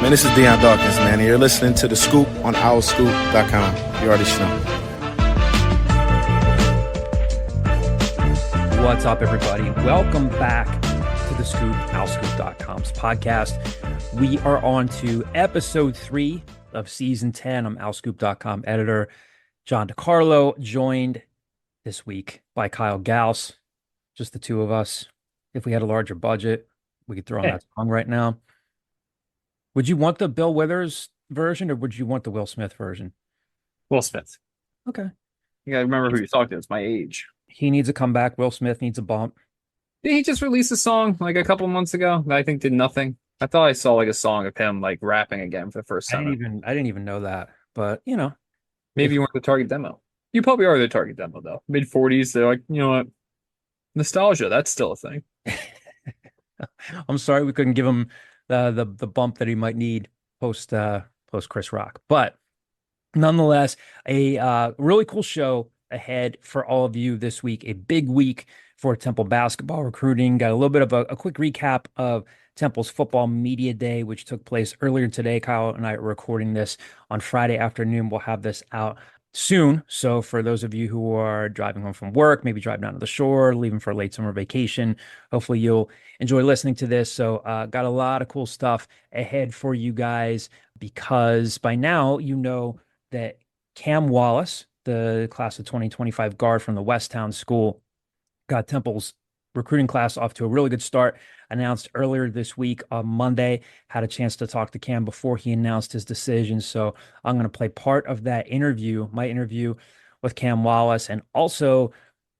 Man, this is Deion Dawkins, man, and you're listening to The Scoop on OurScoop.com. You already know. What's up, everybody? Welcome back to The Scoop, OurScoop.com's podcast. We are on to episode 3 of season 10. I'm OurScoop.com editor John DiCarlo, joined this week by Kyle Gauss. Just the two of us. If we had a larger budget, we could throw on that song right now. Would you want the Bill Withers version or would you want the Will Smith version? Will Smith. Okay. You gotta remember who you're talking to. It's my age. He needs a comeback. Will Smith needs a bump. Did he just release a song like a couple of months ago that I think did nothing? I thought I saw like a song of him like rapping again for the first time. I didn't even know that. But you know. Maybe you weren't the target demo. You probably are the target demo though. Mid-40s, they're like, you know what? Nostalgia, that's still a thing. I'm sorry we couldn't give him the bump that he might need post Chris Rock. But nonetheless, a really cool show ahead for all of you this week. A big week for Temple basketball recruiting. Got a little bit of a quick recap of Temple's football media day, which took place earlier today. Kyle and I are recording this on Friday afternoon. We'll have this out soon. So for those of you who are driving home from work, maybe driving down to the shore, leaving for a late summer vacation, hopefully you'll enjoy listening to this. So got a lot of cool stuff ahead for you guys, because by now you know that Cam Wallace, the class of 2025 guard from the Westtown School, got Temple's recruiting class off to a really good start. Announced earlier this week on Monday. Had a chance to talk to Cam before he announced his decision. So I'm going to play part of that interview, my interview with Cam Wallace, and also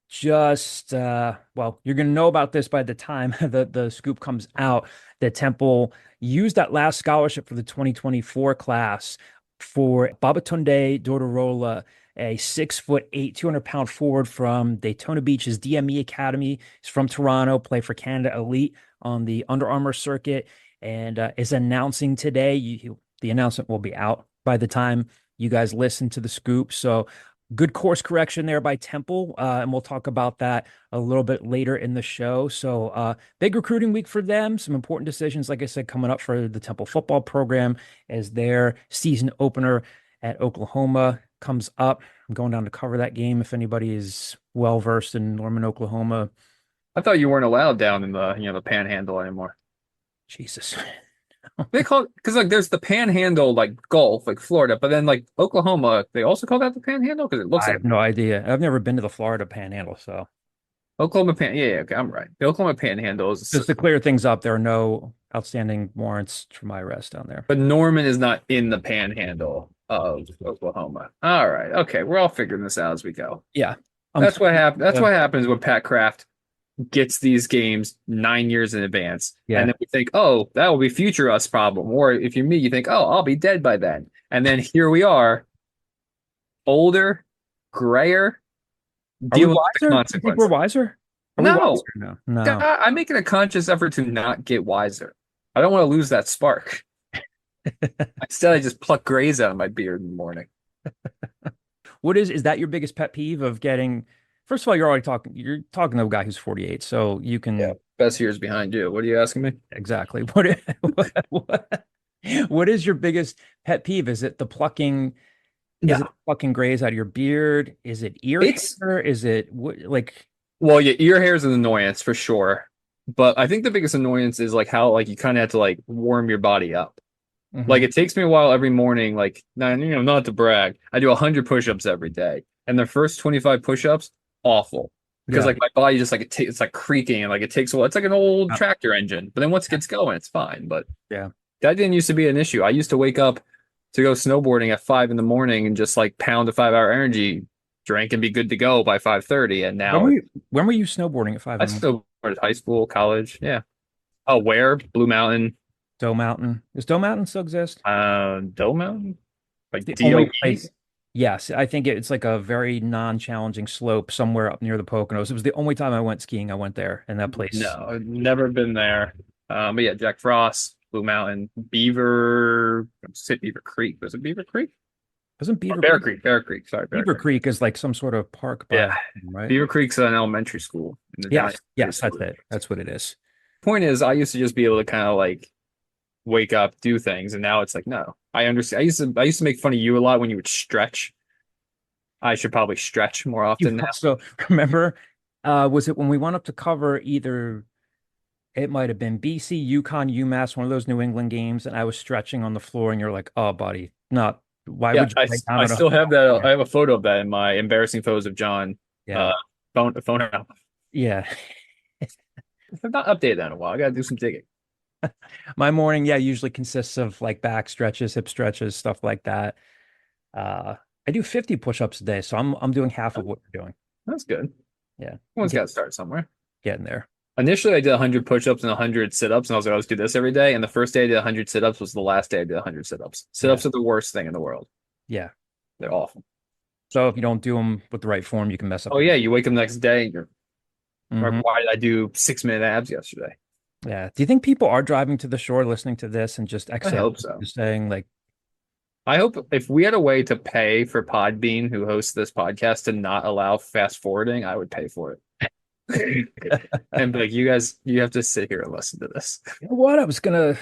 just, well, you're going to know about this by the time the scoop comes out, that Temple used that last scholarship for the 2024 class for Babatunde Durodola, a 6'8", 200-pound forward from Daytona Beach's DME Academy. He's from Toronto, played for Canada Elite on the Under Armour Circuit, and is announcing today. The announcement will be out by the time you guys listen to the scoop. So good course correction there by Temple, and we'll talk about that a little bit later in the show. So big recruiting week for them. Some important decisions, like I said, coming up for the Temple football program as their season opener at Oklahoma comes up. I'm going down to cover that game if anybody is well versed in Norman, Oklahoma. I thought you weren't allowed down in the Panhandle anymore. Jesus. They call it, because like there's the Panhandle, like Gulf, like Florida, but then like Oklahoma, they also call that the Panhandle because it looks I like have no idea. I've never been to the Florida Panhandle, so Oklahoma yeah, okay, I'm right. The Oklahoma Panhandle is just to clear things up. There are no outstanding warrants for my arrest down there. But Norman is not in the Panhandle of Oklahoma. All right, okay, we're all figuring this out as we go. Yeah, that's what happened. That's what happens when Pat Kraft gets these games 9 years in advance. Yeah. And then we think, oh, that will be future us problem. Or if you're me, you think, oh, I'll be dead by then. And then here we are, older, grayer, dealing with the consequences. You think we're wiser? No. No. I'm making a conscious effort to not get wiser. I don't want to lose that spark. Instead, I just pluck grays out of my beard in the morning. What is that your biggest pet peeve of getting? First of all, you're talking to a guy who's 48, so you can best years behind you. What are you asking me? Exactly. What is your biggest pet peeve? Is it the plucking? Is it plucking grays out of your beard? Is it ear hair? Is it like? Well, yeah, ear hair is an annoyance for sure, but I think the biggest annoyance is like how like you kind of have to like warm your body up. Mm-hmm. Like it takes me a while every morning. Like not to brag, I do 100 push-ups every day, and the first 25 push-ups. Awful, because like my body just like it's like creaking and like it takes a while. It's like an old tractor engine, but then once it gets going, it's fine. But yeah, that didn't used to be an issue. I used to wake up to go snowboarding at 5 a.m. and just like pound a 5-hour energy drink and be good to go by 5:30. And now, when were you snowboarding at 5 a.m.? I snowboarded high school, college. Yeah. Oh, where? Blue Mountain, Doe Mountain. Does Doe Mountain still exist? Doe Mountain, like the only place. Yes, I think it's like a very non-challenging slope somewhere up near the Poconos. It was the only time I went skiing. I went there in that place. No, I've never been there. But yeah, Jack Frost, Blue Mountain, Beaver Creek. Was it Beaver Creek? Wasn't Beaver Bear Creek? Bear Creek. Sorry, Beaver Creek is like some sort of park. Right. Beaver Creek's an elementary school. Yes, that's it. That's what it is. Point is, I used to just be able to kind of like wake up, do things, and now it's like, no. I understand. I used to make fun of you a lot when you would stretch. I should probably stretch more You often now. also remember, was it when we went up to cover either, it might have been BC, UConn, UMass, one of those New England games, and I was stretching on the floor, and you're like, "Oh, buddy, not. Why Yeah, would you lay down I on still have that. I a?" have a photo of that in my embarrassing photos of John Yeah, phone album. yeah. I've not updated that in a while. I gotta do some digging. My morning, yeah, usually consists of like back stretches, hip stretches, stuff like that. I do 50 push-ups a day, so I'm doing half of what you're doing. That's good. Yeah, One's got to start somewhere. getting there. Initially, I did 100 push-ups and 100 sit-ups, and I was like, I'll just do this every day. And the first day I did 100 sit-ups was the last day I did 100 sit-ups. Sit-ups are the worst thing in the world. Yeah. They're awful. So if you don't do them with the right form, you can mess up. Oh yeah, you wake up the next day and you're Mhm. why did I do 6-minute abs yesterday? Yeah. Do you think people are driving to the shore listening to this and just I hope so. just saying like, I hope if we had a way to pay for Podbean, who hosts this podcast, to not allow fast forwarding, I would pay for it. And be like, you guys, you have to sit here and listen to this. you know what? I was gonna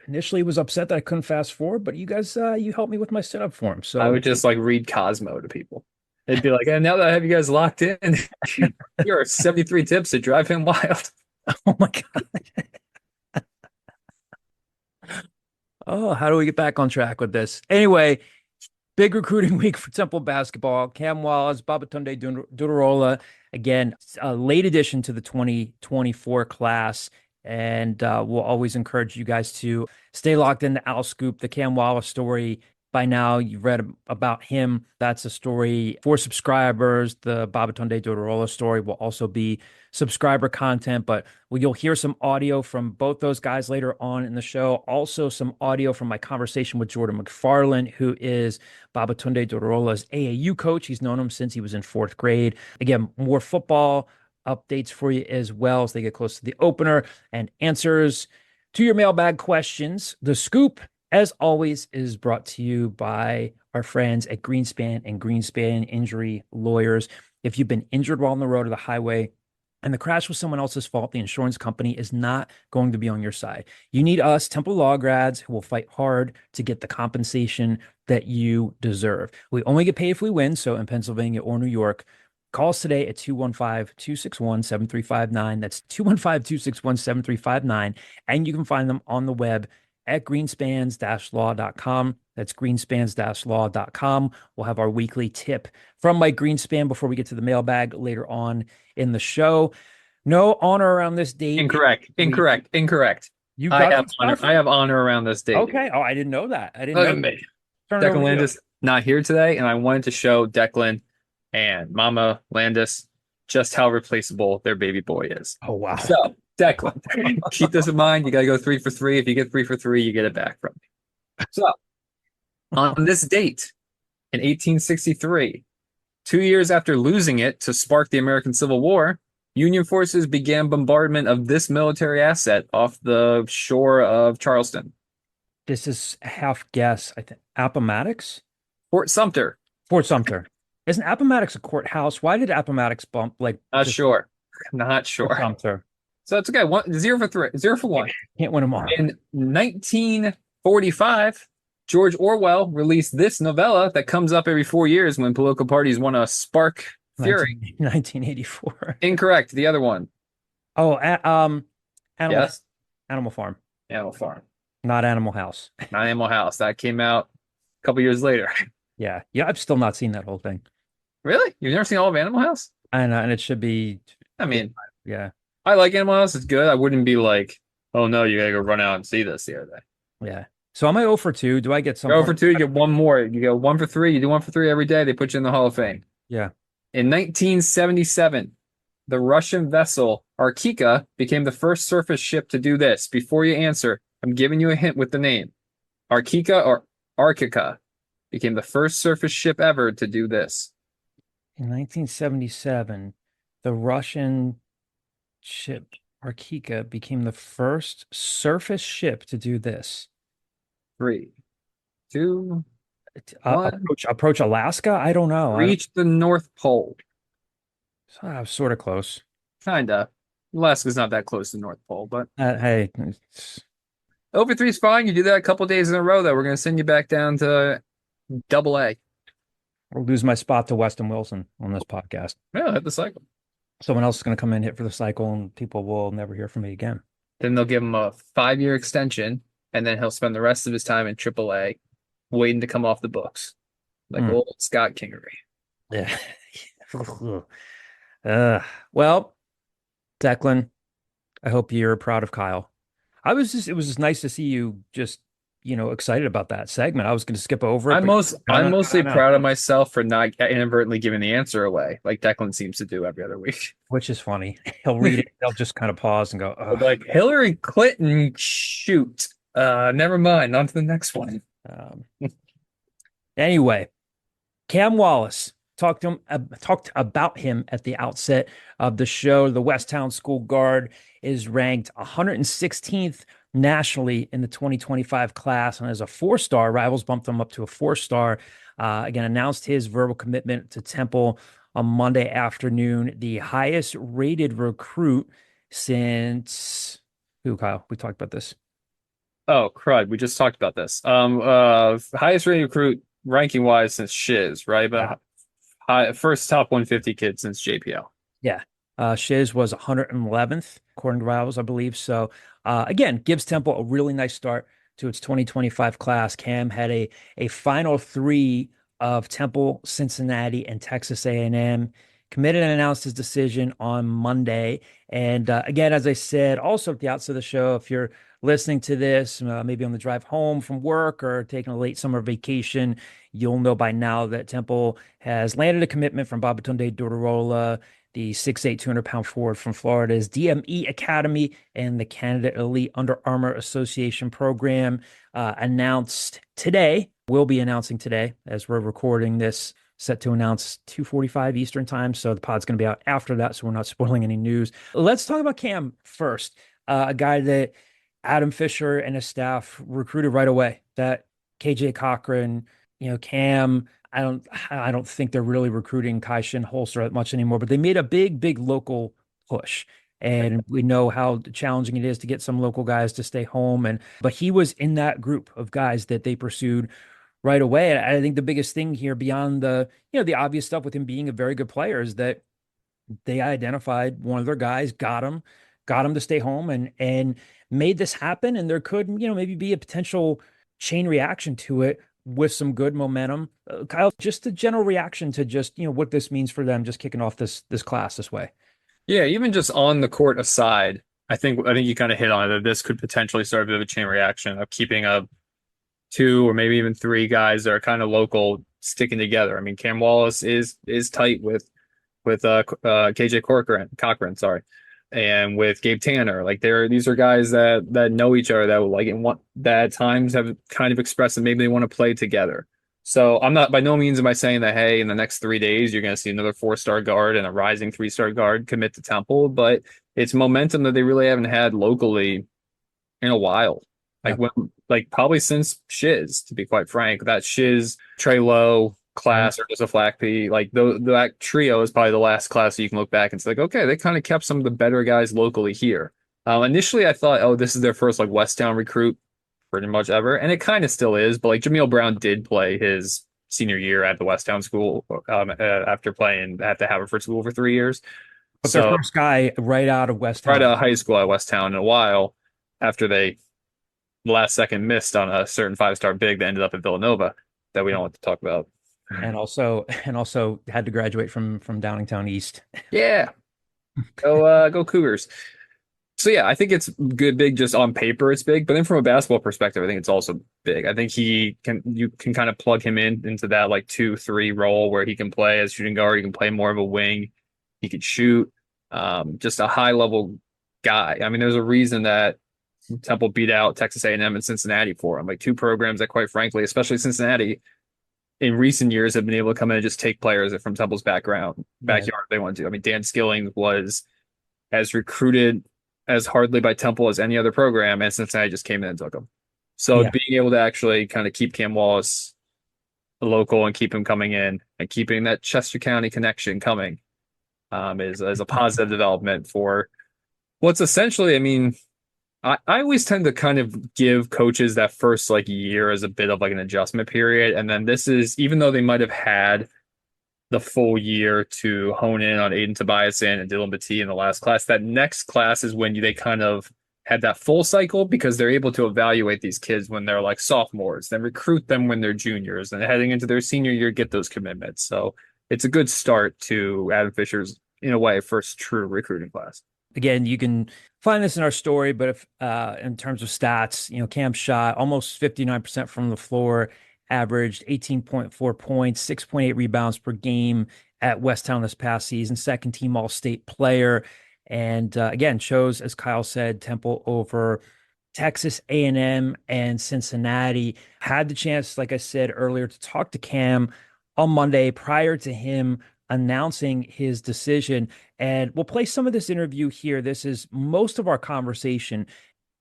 initially was upset that I couldn't fast forward, but you guys you helped me with my sit-up form. So I would just like read Cosmo to people. It'd be like, and now that I have you guys locked in, here are 73 tips to drive him wild. oh my God. Oh, how do we get back on track with this? Anyway, big recruiting week for Temple basketball. Cam Wallace, Babatunde Durodola, again, a late addition to the 2024 class. And we'll always encourage you guys to stay locked into Owl Scoop, the Cam Wallace story. By now, you've read about him. That's a story for subscribers. The Babatunde Durodola story will also be subscriber content, but you'll hear some audio from both those guys later on in the show. Also, some audio from my conversation with Jordan McFarlane, who is Babatunde Durodola's AAU coach. He's known him since he was in 4th grade. Again, more football updates for you as well as they get close to the opener and answers to your mailbag questions. The Scoop, as always, is brought to you by our friends at Greenspan and Greenspan Injury Lawyers. If you've been injured while on the road or the highway and the crash was someone else's fault, the insurance company is not going to be on your side. You need us, Temple Law grads, who will fight hard to get the compensation that you deserve. We only get paid if we win. So in Pennsylvania or New York, call us today at 215-261-7359. That's 215-261-7359. And you can find them on the web at greenspans-law.com. That's greenspans-law.com. We'll have our weekly tip from Mike Greenspan before we get to the mailbag later on in the show. No honor around this date. Incorrect. You got I have honor around this date. Okay. Oh, I didn't know that. I didn't know. Declan Landis not here today, and I wanted to show Declan and Mama Landis just how replaceable their baby boy is. Oh, wow. So, Declan, keep this in mind. You got to go 3 for 3. If you get 3 for 3, you get it back from me. So, on this date in 1863, 2 years after losing it to spark the American Civil War, Union forces began bombardment of this military asset off the shore of Charleston. This is a half guess. I think Appomattox? Fort Sumter. Fort Sumter. Isn't Appomattox a courthouse? Why did Appomattox bump like Not sure. Fort Sumter? So that's okay. 0 for 3. 0 for 1. Can't win them all. In 1945, George Orwell released this novella that comes up every 4 years when political parties want to spark fury. 1984. Incorrect. The other one. Oh, Animal Yes. Animal Farm. Animal Farm. Not Animal House. Not Animal House. That came out a couple years later. Yeah. I've still not seen that whole thing. Really? You've never seen all of Animal House? And it should be. I mean, yeah. I like Animal House. It's good. I wouldn't be like, oh no, you gotta go run out and see this the other day. Yeah. So am I 0 for 2? Do I get some? 0 for 2, you get one more. You go 1 for 3. You do 1 for 3 every day. They put you in the Hall of Fame. Yeah. In 1977, the Russian vessel Arkika became the first surface ship to do this. Before you answer, I'm giving you a hint with the name. Arkika or Arkika became the first surface ship ever to do this. In 1977, the Russian ship Arkika became the first surface ship to do this. 3, 2, 1. Approach Alaska? I don't know. Reach the North Pole. I was sort of close. Kinda. Alaska's not that close to the North Pole, but Hey, over 3 is fine. You do that a couple days in a row, though. We're going to send you back down to double A. I'll lose my spot to Weston Wilson on this podcast. Yeah, hit the cycle. Someone else is going to come in, hit for the cycle, and people will never hear from me again. Then they'll give him a 5-year extension, and then he'll spend the rest of his time in AAA waiting to come off the books. Like old Scott Kingery. Yeah. Well, Declan, I hope you're proud of Kyle. It was just nice to see you just, excited about that segment. I was going to skip over it. I'm mostly proud of myself for not inadvertently giving the answer away, like Declan seems to do every other week. Which is funny. He'll read it. He'll just kind of pause and go, ugh. Like Hillary Clinton, shoot. Never mind. On to the next one. Anyway, Cam Wallace talked about him at the outset of the show. The Westtown School guard is ranked 116th nationally in the 2025 class, and as a 4-star, rivals bumped him up to a 4-star. Again, announced his verbal commitment to Temple on Monday afternoon. The highest rated recruit since who, Kyle? We talked about this. Oh, crud. We just talked about this. Highest rated recruit ranking wise since Shiz, right? But first top 150 kid since JPL. Yeah. Shiz was 111th, according to Rivals, I believe. So, again, gives Temple a really nice start to its 2025 class. Cam had a final 3 of Temple, Cincinnati, and Texas A&M. Committed and announced his decision on Monday. And again, as I said, also at the outset of the show, if you're listening to this, maybe on the drive home from work or taking a late summer vacation, you'll know by now that Temple has landed a commitment from Babatunde Durodola, the 6'8", 200-pound forward from Florida's DME Academy and the Canada Elite Under Armour Association program. Will be announcing today as we're recording this, set to announce 2:45 Eastern time. So the pod's going to be out after that, so we're not spoiling any news. Let's talk about Cam first, a guy that Adam Fisher and his staff recruited right away. That KJ Cochran, Cam, I don't think they're really recruiting Kai Shin Holster that much anymore, but they made a big local push. And we know how challenging it is to get some local guys to stay home. But he was in that group of guys that they pursued right away. And I think the biggest thing here, beyond the obvious stuff with him being a very good player, is that they identified one of their guys, got him to stay home and made this happen. And there could, maybe be a potential chain reaction to it with some good momentum. Kyle, just a general reaction to just, what this means for them, just kicking off this class this way. Yeah, even just on the court aside, I think you kind of hit on it, that this could potentially start a bit of a chain reaction of keeping 2 or maybe even 3 guys that are kind of local sticking together. I mean, Cam Wallace is tight with KJ Cochran, sorry, and with Gabe Tanner. Like these are guys that know each other, that like that at times have kind of expressed that maybe they want to play together. So I'm not, by no means am I saying that, hey, in the next 3 days, you're going to see another 4-star guard and a rising 3-star guard commit to Temple, but it's momentum that they really haven't had locally in a while. Probably since Shiz, to be quite frank. That Shiz, Trey Lowe class, or just a Flack P, like that trio is probably the last class that you can look back and say, like, okay, they kind of kept some of the better guys locally here. Initially, I thought, oh, this is their first like Westtown recruit pretty much ever, and it kind of still is. But like Jameel Brown did play his senior year at the Westtown School after playing at the Haverford School for 3 years. But their first guy right out of Westtown, right out of high school at Westtown in a while, after they last second missed on a certain 5-star big that ended up at Villanova that we don't want to talk about. And also had to graduate from Downingtown East. Yeah. Go Cougars. So yeah, I think it's big just on paper, it's big, but then from a basketball perspective, I think it's also big. I think you can kind of plug him into that like 2-3 role where he can play as shooting guard, he can play more of a wing, he can shoot, just a high level guy. I mean, there's a reason that Temple beat out Texas A&M and Cincinnati for him, like 2 programs that, quite frankly, especially Cincinnati, in recent years have been able to come in and just take players from Temple's backyard they want to. I mean, Dan Skilling was as recruited as hardly by Temple as any other program, and Cincinnati just came in and took him. So being able to actually kind of keep Cam Wallace local and keep him coming in and keeping that Chester County connection coming is a positive development for what's essentially, I mean, I always tend to kind of give coaches that first like year as a bit of like an adjustment period. And then this is, even though they might have had the full year to hone in on Aiden Tobiasen and Dybantsa in the last class, that next class is when they kind of had that full cycle because they're able to evaluate these kids when they're like sophomores, then recruit them when they're juniors, and heading into their senior year, get those commitments. So it's a good start to Adam Fisher's, in a way, first true recruiting class. Again, you can find this in our story, but if in terms of stats, Cam shot almost 59% from the floor, averaged 18.4 points, 6.8 rebounds per game at Westtown this past season, second team All-State player. And again, chose, as Kyle said, Temple over Texas A&M and Cincinnati. Had the chance, like I said earlier, to talk to Cam on Monday prior to him announcing his decision. And we'll play some of this interview here. This is most of our conversation.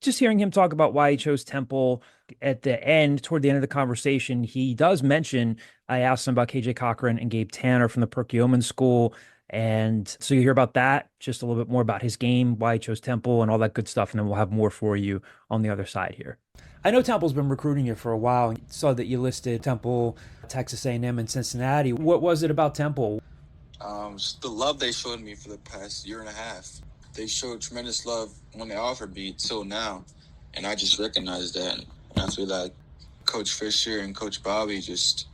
Just hearing him talk about why he chose Temple at the end, toward the end of the conversation, he does mention, I asked him about KJ Cochran and Gabe Tanner from the Perkiomen School. And so you hear about that, just a little bit more about his game, why he chose Temple and all that good stuff. And then we'll have more for you on the other side here. I know Temple's been recruiting you for a while. I saw that you listed Temple, Texas A&M, and Cincinnati. What was it about Temple? Just the love they showed me for the past year and a half. They showed tremendous love when they offered me till now. And I just recognized that. And I feel like Coach Fisher and Coach Bobby just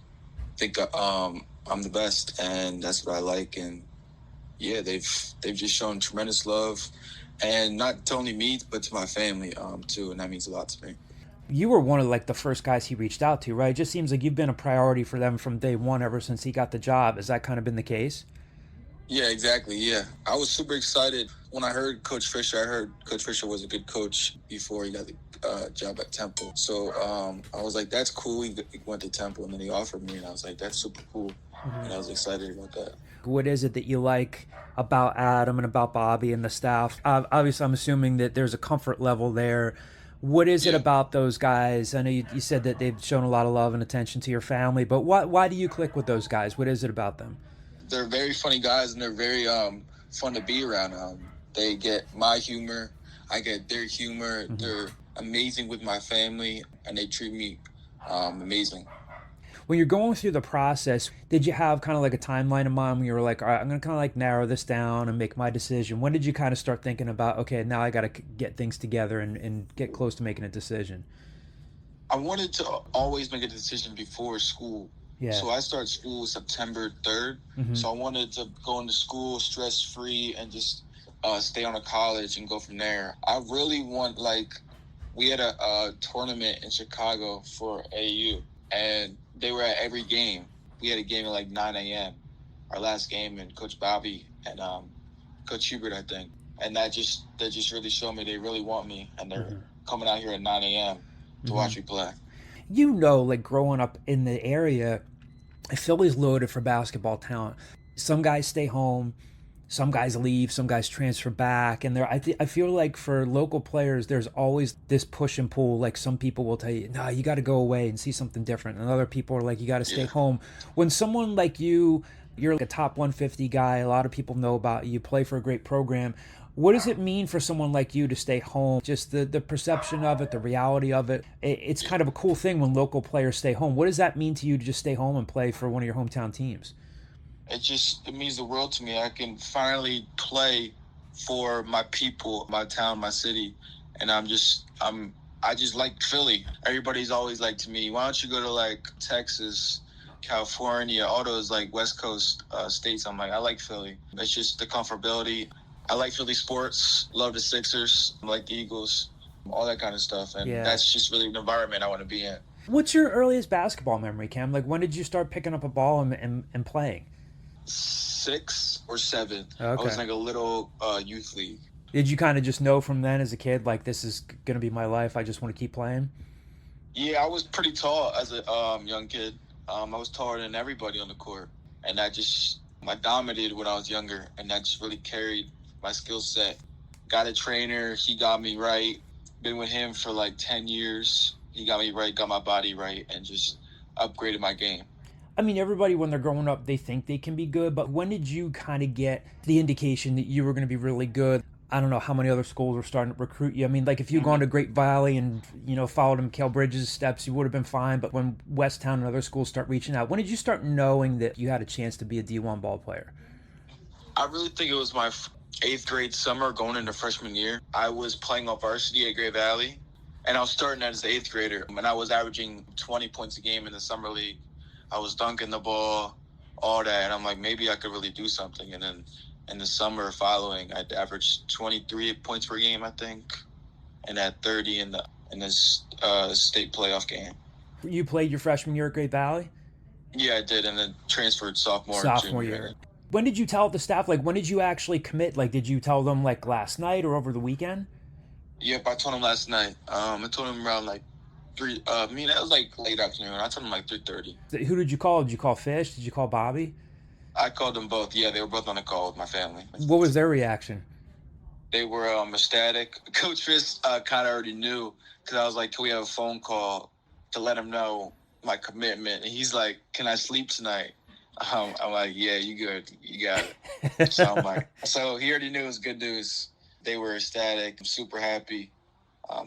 think I'm the best, and that's what I like. And yeah, they've just shown tremendous love, and not to only me, but to my family too, and that means a lot to me. You were one of like the first guys he reached out to, right? It just seems like you've been a priority for them from day one, ever since he got the job. Has that kind of been the case? Yeah, exactly. Yeah, I was super excited when I heard Coach Fisher. I heard Coach Fisher was a good coach before he got the job at Temple. So I was like, that's cool. He went to Temple, and then he offered me, and I was like, that's super cool. And I was excited about that. What is it that you like about Adam and about Bobby and the staff? Obviously, I'm assuming that there's a comfort level there. What is it about those guys? I know you said that they've shown a lot of love and attention to your family, but why do you click with those guys? What is it about them? They're very funny guys, and they're very fun to be around. They get my humor. I get their humor. Mm-hmm. They're amazing with my family, and they treat me amazing. When you're going through the process, did you have kind of like a timeline in mind when you were like, all right, I'm going to kind of like narrow this down and make my decision? When did you kind of start thinking about, okay, now I got to get things together and get close to making a decision? I wanted to always make a decision before school. Yeah. So I start school September 3rd. Mm-hmm. So I wanted to go into school stress-free and just stay on a college and go from there. I really want, we had a tournament in Chicago for AAU, and they were at every game. We had a game at 9 a.m., our last game, and Coach Bobby and Coach Hubert, I think. And that just really showed me they really want me, and they're coming out here at 9 a.m. to watch me play. Growing up in the area, Philly's loaded for basketball talent. Some guys stay home, some guys leave, some guys transfer back, and I feel like for local players, there's always this push and pull. Like some people will tell you, no, you got to go away and see something different, and other people are like, you got to stay home. When someone like you're like a top 150 guy, a lot of people know about you, play for a great program. What does it mean for someone like you to stay home? Just the perception of it, the reality of it. It's kind of a cool thing when local players stay home. What does that mean to you to just stay home and play for one of your hometown teams? It means the world to me. I can finally play for my people, my town, my city. And I just like Philly. Everybody's always like to me, why don't you go to Texas, California, all those West Coast states? I'm like, I like Philly. It's just the comfortability. I like Philly sports, love the Sixers, like the Eagles, all that kind of stuff. And that's just really the environment I want to be in. What's your earliest basketball memory, Cam? When did you start picking up a ball and playing? 6 or 7. Okay. I was a little youth league. Did you kind of just know from then as a kid, this is going to be my life, I just want to keep playing? Yeah, I was pretty tall as a young kid. I was taller than everybody on the court. And I dominated when I was younger, and that just really carried my skill set. Got a trainer, he got me right. Been with him for 10 years. He got me right, got my body right, and just upgraded my game. I mean, everybody, when they're growing up, they think they can be good, but when did you kind of get the indication that you were going to be really good? I don't know how many other schools are starting to recruit you. I mean, like if you'd gone to Great Valley and, followed Mikal Bridges' steps, you would have been fine. But when Westtown and other schools start reaching out, when did you start knowing that you had a chance to be a D1 ball player? I really think it was my 8th grade summer going into freshman year. I was playing on varsity at Great Valley, and I was starting as an 8th grader. And I was averaging 20 points a game in the summer league. I was dunking the ball, all that. And I'm like, maybe I could really do something. And then in the summer following, I averaged 23 points per game, I think, and had 30 in this state playoff game. You played your freshman year at Great Valley? Yeah, I did, and then transferred sophomore year. When did you tell the staff, like, when did you actually commit? Like, did you tell them, like, last night or over the weekend? Yep, I told them last night. I told them around, like, 3, that was, like, late afternoon. I told them, like, 3:30. Who did you call? Did you call Fish? Did you call Bobby? I called them both. Yeah, they were both on the call with my family. What was their reaction? They were ecstatic. Coach Fish kind of already knew, because I was like, can we have a phone call to let him know my commitment? And he's like, can I sleep tonight? I'm like, yeah, you good. You got it. So I'm like, so he already knew it was good news. They were ecstatic. I'm super happy.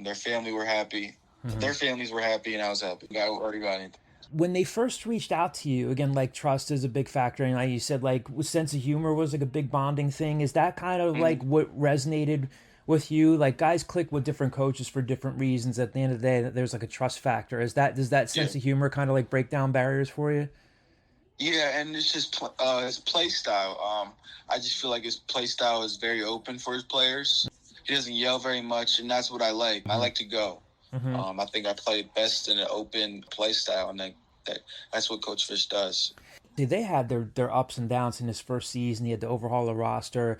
Their family were happy. Mm-hmm. Their families were happy, and I was happy. I already got it. When they first reached out to you, again, like trust is a big factor. And like you said, like sense of humor was like a big bonding thing. Is that kind of like what resonated with you? Like guys click with different coaches for different reasons. At the end of the day, there's like a trust factor. Does that sense of humor kind of like break down barriers for you? Yeah, and it's just his play style. I just feel like his play style is very open for his players. He doesn't yell very much, and that's what I like. I like to go. Mm-hmm. I think I play best in an open play style, and that's what Coach Fish does. They had their ups and downs in his first season. He had to overhaul the roster.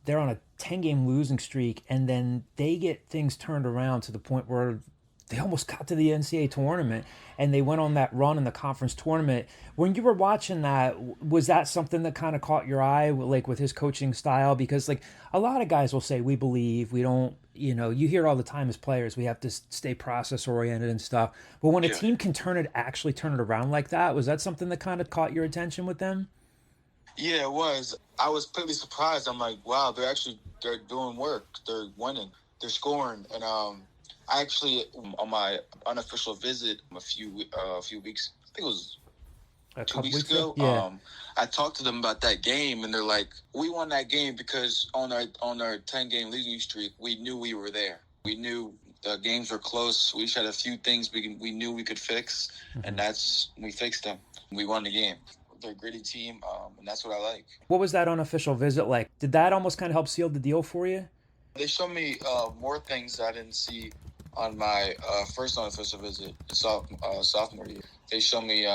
They're on a 10-game losing streak, and then they get things turned around to the point where they almost got to the NCAA tournament, and they went on that run in the conference tournament. When you were watching that, was that something that kind of caught your eye, like with his coaching style? Because like a lot of guys will say, we believe, we don't, you hear all the time as players, we have to stay process oriented and stuff. But when a team can actually turn it around like that, was that something that kind of caught your attention with them? Yeah, it was. I was pretty surprised. I'm like, wow, they're doing work. They're winning. They're scoring. And I actually, on my unofficial visit a few weeks, I think it was 2 weeks ago, I talked to them about that game, and they're like, we won that game because on our 10-game losing streak, we knew we were there. We knew the games were close. We just had a few things we knew we could fix, and we fixed them. We won the game. They're a gritty team, and that's what I like. What was that unofficial visit like? Did that almost kind of help seal the deal for you? They showed me more things I didn't see on my first unofficial visit, sophomore year. They showed me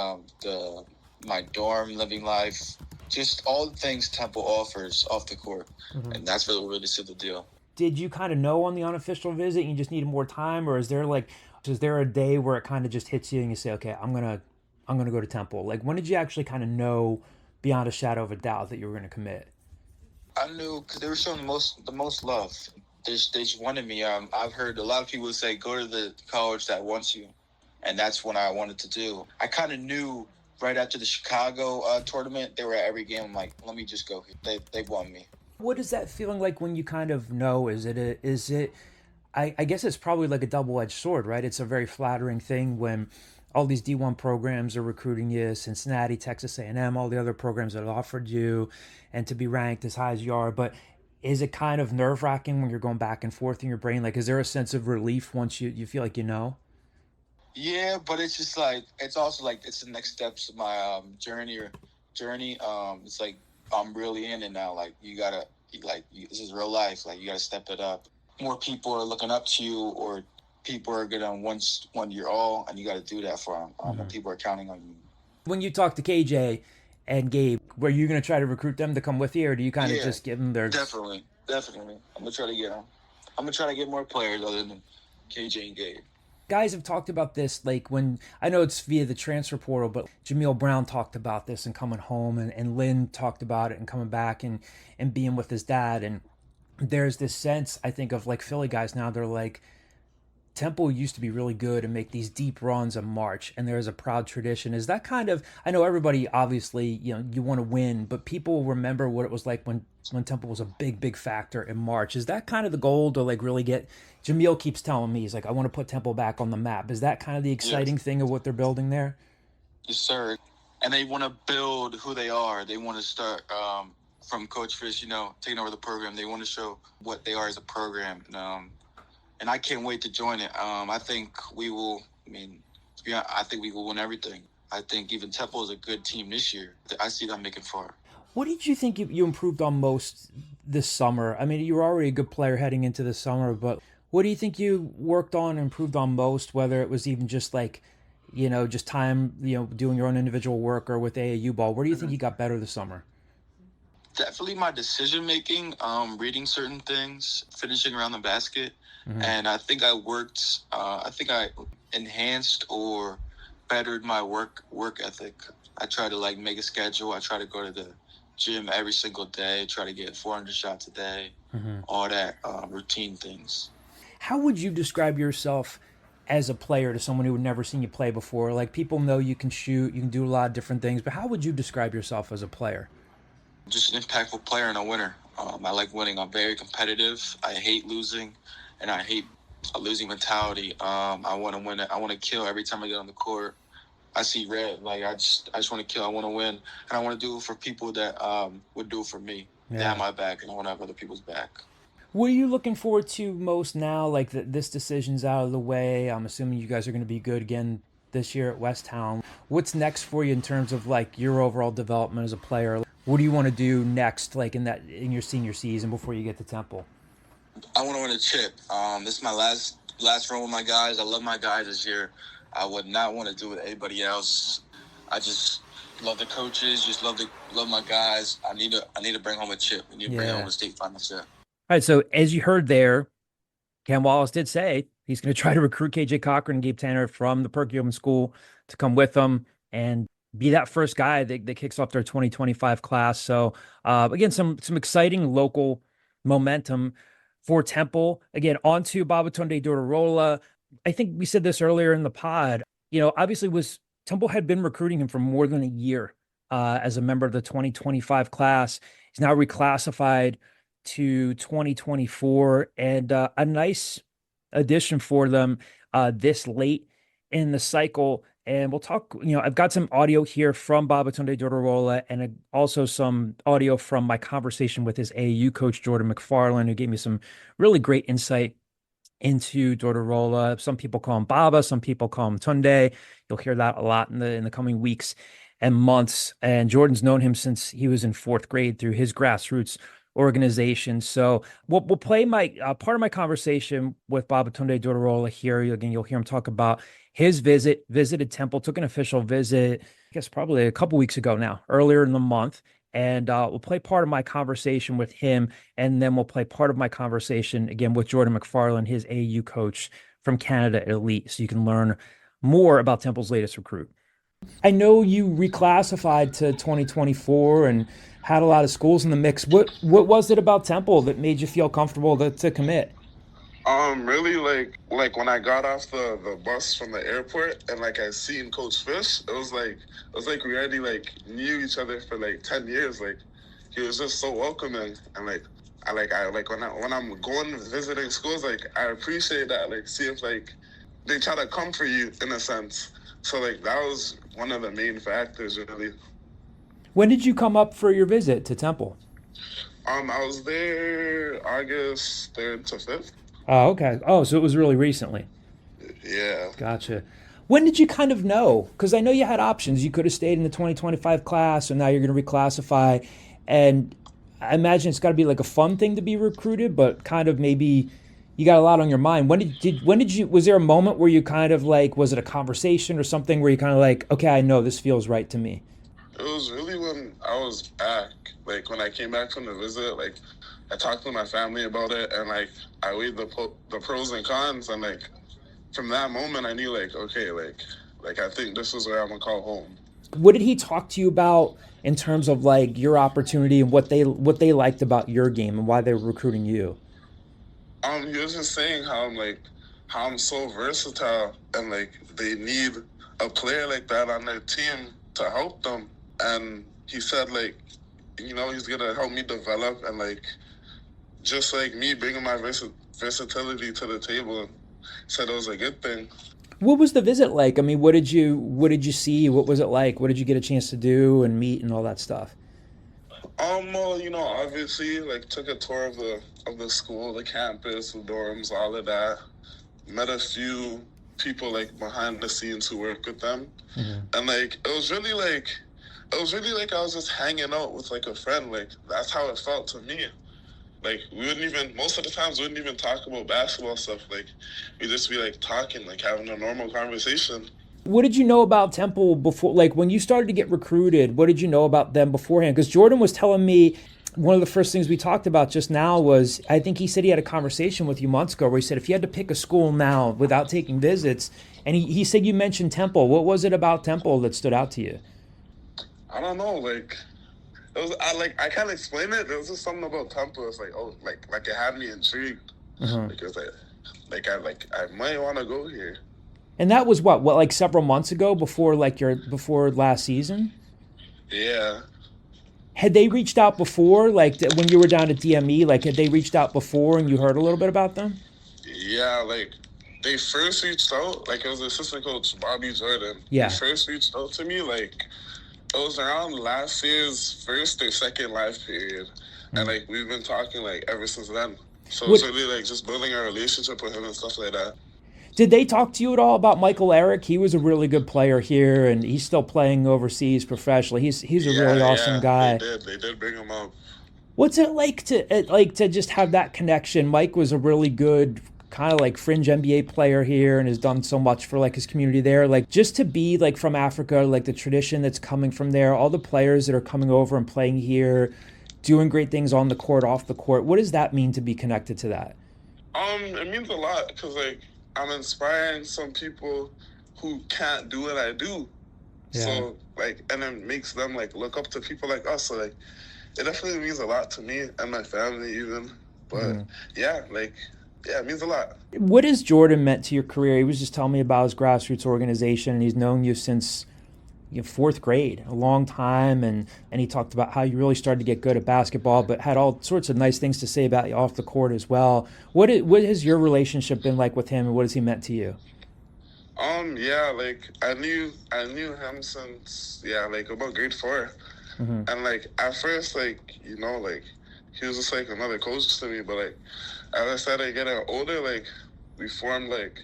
my dorm, living life, just all the things Temple offers off the court. Mm-hmm. And that's really sealed the deal. Did you kind of know on the unofficial visit and you just needed more time, or is there a day where it kind of just hits you and you say, okay, I'm gonna go to Temple? Like, when did you actually kind of know beyond a shadow of a doubt that you were going to commit? I knew because they were showing the most love. They just wanted me. I've heard a lot of people say, go to the college that wants you. And that's what I wanted to do. I kind of knew right after the Chicago tournament, they were at every game. I'm like, let me just go here. They won me. What is that feeling like when you kind of know? Is it I guess it's probably like a double-edged sword, right? It's a very flattering thing when all these D1 programs are recruiting you, Cincinnati, Texas A&M, all the other programs that have offered you, and to be ranked as high as you are. But is it kind of nerve-wracking when you're going back and forth in your brain? Like, is there a sense of relief once you feel like you know? Yeah, but it's just like, it's also like, it's the next steps of my journey. It's like, I'm really in it now. Like, this is real life. Like, you got to step it up. More people are looking up to you, or people are going to want your all, and you got to do that for them. And people are counting on you. When you talk to KJ and Gabe, were you going to try to recruit them to come with you, or do you kind of just give them their... Definitely. I'm going to try to get them. I'm going to try to get more players other than KJ and Gabe. Guys have talked about this, like when, I know it's via the transfer portal, but Jameel Brown talked about this and coming home, and Lynn talked about it and coming back and being with his dad. And there's this sense, I think, of like Philly guys now, they're like, Temple used to be really good and make these deep runs in March, and there's a proud tradition. Is that kind of, I know everybody obviously, you want to win, but people remember what it was like when Temple was a big factor in March. Is that kind of the goal to like really get, Jamil keeps telling me, he's like, I want to put Temple back on the map. Is that kind of the exciting thing of what they're building there? Yes, sir. And they want to build who they are. They want to start from Coach Fish, taking over the program. They want to show what they are as a program. And I can't wait to join it. I think we will. I think we will win everything. I think even Temple is a good team this year. I see them making far. What did you think you improved on most this summer? I mean, you were already a good player heading into the summer, but what do you think you worked on and improved on most, whether it was even just like, just time, doing your own individual work or with AAU ball? Where do you think you got better this summer? Definitely my decision-making, reading certain things, finishing around the basket. Mm-hmm. And I think I enhanced or bettered my work ethic. I try to make a schedule. I try to go to the gym every single day, try to get 400 shots a day, all that routine things. How would you describe yourself as a player to someone who had never seen you play before? Like, people know you can shoot, you can do a lot of different things, but how would you describe yourself as a player? Just an impactful player and a winner. I like winning. I'm very competitive. I hate losing, and I hate a losing mentality. I want to win it. I want to kill every time I get on the court. I see red. I just want to kill. I want to win, and I want to do it for people that would do it for me. Yeah. They have my back, and I want to have other people's back. What are you looking forward to most now? Like this decision's out of the way. I'm assuming you guys are going to be good again this year at Westtown. What's next for you in terms of your overall development as a player? What do you want to do next, in your senior season before you get to Temple? I want to win a chip. This is my last run with my guys. I love my guys this year. I would not want to do it with anybody else. I just love the coaches. Just love my guys. I need to bring home a chip. We need to bring home a state final chip. All right. So as you heard there, Cam Wallace did say he's going to try to recruit KJ Cochran and Gabe Tanner from the Preseason school to come with him and be that first guy that kicks off their 2025 class. So again, some exciting local momentum for Temple. Again, on to Babatunde Durodola. I think we said this earlier in the pod. Obviously Temple had been recruiting him for more than a year as a member of the 2025 class. He's now reclassified to 2024, and a nice addition for them this late in the cycle. And we'll talk, I've got some audio here from Babatunde Durodola and also some audio from my conversation with his AAU coach, Jordan McFarlane, who gave me some really great insight into Durodola. Some people call him Baba, some people call him Tunde. You'll hear that a lot in the coming weeks and months. And Jordan's known him since he was in 4th grade through his grassroots organization. So we'll play my part of my conversation with Babatunde Durodola here. Again, you'll hear him talk about his visited Temple, took an official visit, I guess probably a couple weeks ago now, earlier in the month. And we'll play part of my conversation with him, and then we'll play part of my conversation again with Jordan McFarlane, his AAU coach from Canada Elite, so you can learn more about Temple's latest recruit. I know you reclassified to 2024 and had a lot of schools in the mix. What was it about Temple that made you feel comfortable to commit? Really, like when I got off the bus from the airport and I seen Coach Fish, it was like we already knew each other for 10 years. He was just so welcoming, and when I'm going visiting schools, I appreciate that. See if they try to come for you in a sense. So that was one of the main factors, really. When did you come up for your visit to Temple? I was there August 3rd to 5th. Oh, okay. Oh, so it was really recently. Yeah. Gotcha. When did you kind of know? Because I know you had options. You could have stayed in the 2025 class, and now you're going to reclassify. And I imagine it's got to be a fun thing to be recruited, but kind of maybe you got a lot on your mind. When did you, was there a moment where you kind of was it a conversation or something where you kind of okay, I know this feels right to me? It was really when I was back. When I came back from the visit, I talked to my family about it, and I weighed the pros and cons, and from that moment I knew okay, I think this is where I'm gonna call home. What did he talk to you about in terms of your opportunity and what they liked about your game and why they were recruiting you? He was just saying how how I'm so versatile, and like they need a player like that on their team to help them. And he said, like, you know, he's gonna help me develop, and like just like me bringing my versatility to the table. Said it was a good thing. What was the visit like? I mean, what did you see? What was it like? What did you get a chance to do and meet and all that stuff? Well, you know, obviously, like, took a tour of the school, the campus, the dorms, all of that. Met a few people, like, behind the scenes who work with them. Mm-hmm. And, like, it was really like I was just hanging out with, like, a friend. Like, that's how it felt to me. Like, most of the times, we wouldn't even talk about basketball stuff. Like, we'd just be, like, talking, like, having a normal conversation. What did you know about Temple before, like, when you started to get recruited, what did you know about them beforehand? Because Jordan was telling me one of the first things we talked about just now was, I think he said he had a conversation with you months ago where he said if you had to pick a school now without taking visits, and he said you mentioned Temple. What was it about Temple that stood out to you? I don't know, like, it was, I can't explain it. There was just something about Temple. It's like, oh, like it had me intrigued. Uh-huh. Because I might want to go here. And that was what, like several months ago before last season? Yeah. Had they reached out before, like when you were down at DME, like had they reached out before and you heard a little bit about them? Yeah, like they first reached out, like it was assistant coach Bobby Jordan. Yeah. He first reached out to me, like it was around last year's first or second live period. Mm-hmm. And like we've been talking like ever since then. So it's really like just building a relationship with him and stuff like that. Did they talk to you at all about Michael Eric? He was a really good player here, and he's still playing overseas professionally. He's a really awesome guy. They did bring him up. What's it like to just have that connection? Mike was a really good kind of like fringe NBA player here and has done so much for like his community there. Like just to be like from Africa, like the tradition that's coming from there, all the players that are coming over and playing here, doing great things on the court, off the court. What does that mean to be connected to that? It means a lot because like I'm inspiring some people who can't do what I do. Yeah. So, like, and it makes them, like, look up to people like us. So, like, it definitely means a lot to me and my family even. But, yeah, it means a lot. What has Jordan meant to your career? He was just telling me about his grassroots organization, and he's known you since fourth grade, a long time, and he talked about how you really started to get good at basketball, but had all sorts of nice things to say about you off the court as well. What has your relationship been like with him, and what has he meant to you? Yeah, like I knew him since like about grade 4, and like at first like he was just like another coach to me, but like as I started getting older, like we formed like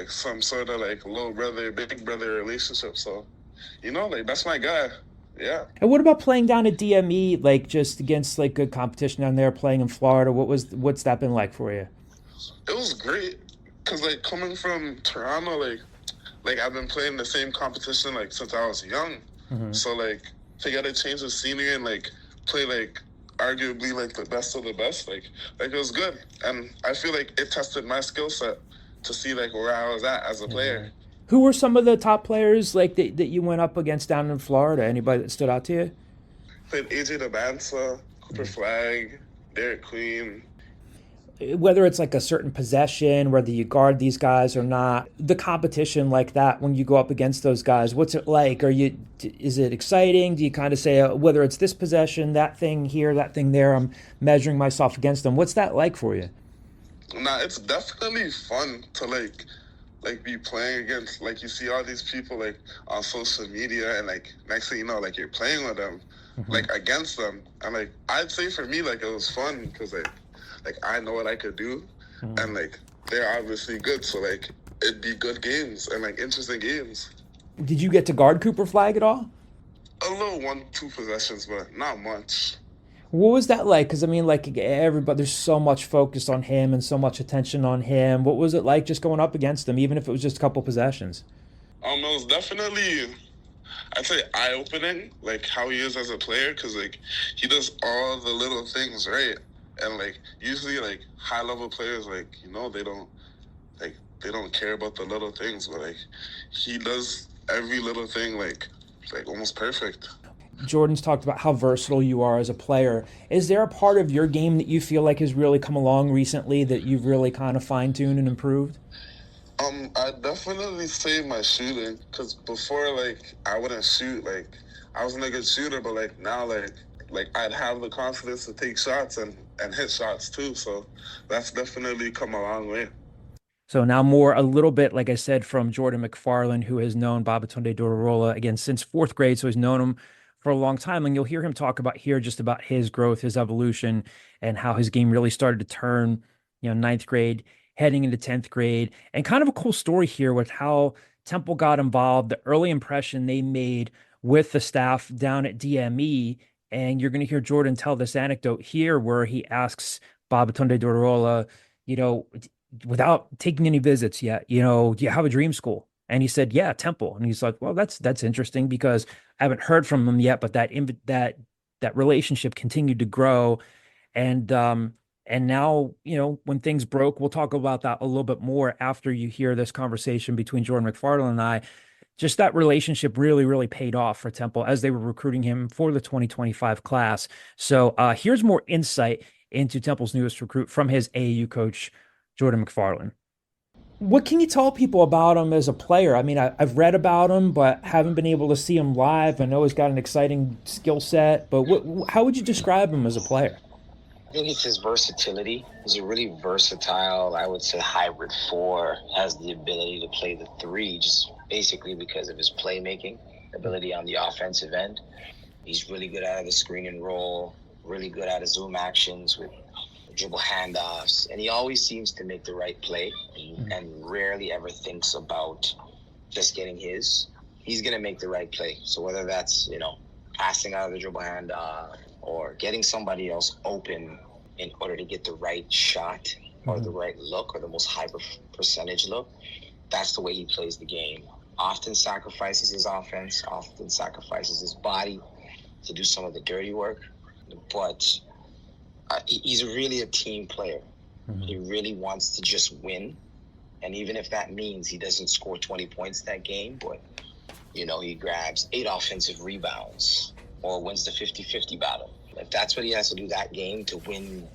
some sort of like little brother, big brother relationship. So. Like, that's my guy. Yeah. And what about playing down at DME, like, just against, like, good competition down there, playing in Florida? What's that been like for you? It was great, because, like, coming from Toronto, like I've been playing the same competition, like, since I was young. Mm-hmm. So, like, to get a change of scenery and, like, play, like, arguably, like, the best of the best, like it was good. And I feel like it tested my skill set to see, like, where I was at as a player. Who were some of the top players like that you went up against down in Florida? Anybody that stood out to you? Played A.J. Dybantsa, Cooper Flagg, Derek Queen. Whether it's like a certain possession, whether you guard these guys or not, the competition like that when you go up against those guys, what's it like? Is it exciting? Do you kind of say whether it's this possession, that thing here, that thing there, I'm measuring myself against them? What's that like for you? Nah, it's definitely fun to like be playing against, like you see all these people like on social media, and like next thing you know, like you're playing with them, like against them, and like I'd say for me like it was fun because like I know what I could do, and like they're obviously good, so like it'd be good games and like interesting games. Did you get to guard Cooper Flagg at all? A little 1-2 possessions, but not much. What was that like? Because, I mean, like, everybody, there's so much focus on him and so much attention on him. What was it like just going up against him, even if it was just a couple possessions? It was definitely, I'd say, eye-opening, like, how he is as a player, because, like, he does all the little things right. And, like, usually, like, high-level players, like, they don't care about the little things, but, like, he does every little thing, like almost perfect. Jordan's talked about how versatile you are as a player. Is there a part of your game that you feel like has really come along recently that you've really kind of fine-tuned and improved? I definitely say my shooting, because before, like, I wouldn't shoot. Like, I wasn't a good shooter, but like now, like I'd have the confidence to take shots and hit shots too. So that's definitely come a long way. So now a little bit, like I said, from Jordan McFarlane, who has known Babatunde Durodola again since fourth grade. So he's known him for a long time. And you'll hear him talk about here just about his growth, his evolution, and how his game really started to turn, ninth grade, heading into 10th grade. And kind of a cool story here with how Temple got involved, the early impression they made with the staff down at DME. And you're going to hear Jordan tell this anecdote here where he asks Babatunde Durodola, without taking any visits yet, do you have a dream school? And he said, yeah, Temple. And he's like, well, that's interesting because I haven't heard from him yet, but that relationship continued to grow. And now, when things broke, we'll talk about that a little bit more after you hear this conversation between Jordan McFarlane and I. Just that relationship really, really paid off for Temple as they were recruiting him for the 2025 class. So here's more insight into Temple's newest recruit from his AAU coach, Jordan McFarlane. What can you tell people about him as a player? I mean, I've read about him, but haven't been able to see him live. I know he's got an exciting skill set, but how would you describe him as a player? I think it's his versatility. He's a really versatile, I would say, hybrid four. Has the ability to play the three, just basically because of his playmaking ability on the offensive end. He's really good out of the screen and roll, really good out of zoom actions with dribble handoffs, and he always seems to make the right play and rarely ever thinks about just getting his. He's going to make the right play. So whether that's, passing out of the dribble handoff or getting somebody else open in order to get the right shot or the right look or the most high percentage look, that's the way he plays the game. Often sacrifices his offense, often sacrifices his body to do some of the dirty work, but he's really a team player. He really wants to just win. And even if that means he doesn't score 20 points that game, but, he grabs 8 offensive rebounds or wins the 50-50 battle. If that's what he has to do that game to win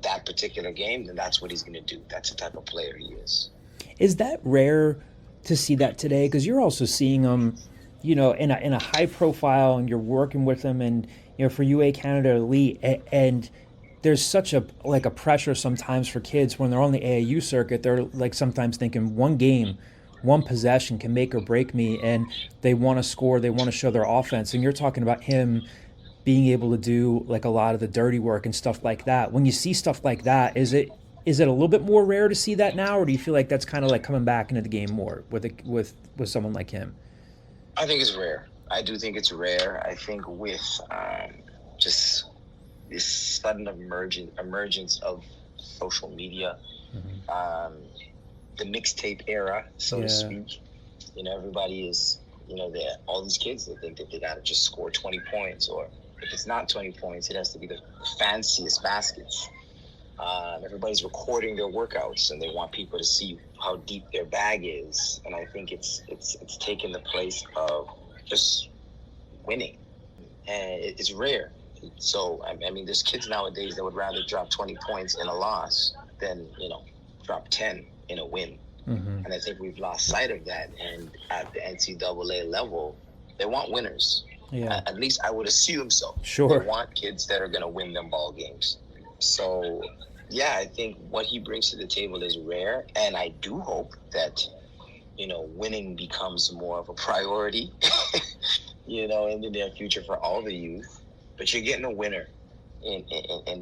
that particular game, then that's what he's going to do. That's the type of player he is. Is that rare to see that today? Because you're also seeing him, in a high profile, and you're working with him and, for UA Canada Elite, and there's such a pressure sometimes for kids when they're on the AAU circuit. They're like sometimes thinking one game, one possession can make or break me, and they want to score, they want to show their offense. And you're talking about him being able to do like a lot of the dirty work and stuff like that. When you see stuff like that, is it a little bit more rare to see that now, or do you feel like that's kind of like coming back into the game more with someone like him? I think it's rare. I do think it's rare. I think with just this sudden emergence of social media, the mixtape era, so to speak. Everybody is, all these kids that think that they got to just score 20 points, or if it's not 20 points, it has to be the fanciest baskets. Everybody's recording their workouts, and they want people to see how deep their bag is. And I think it's taken the place of just winning, and it's rare. So, I mean, there's kids nowadays that would rather drop 20 points in a loss than, drop 10 in a win. And I think we've lost sight of that. And at the NCAA level, they want winners. Yeah. At least I would assume so. Sure. They want kids that are going to win them ball games. So, yeah, I think what he brings to the table is rare. And I do hope that, winning becomes more of a priority, in the near future for all the youth. But you're getting a winner in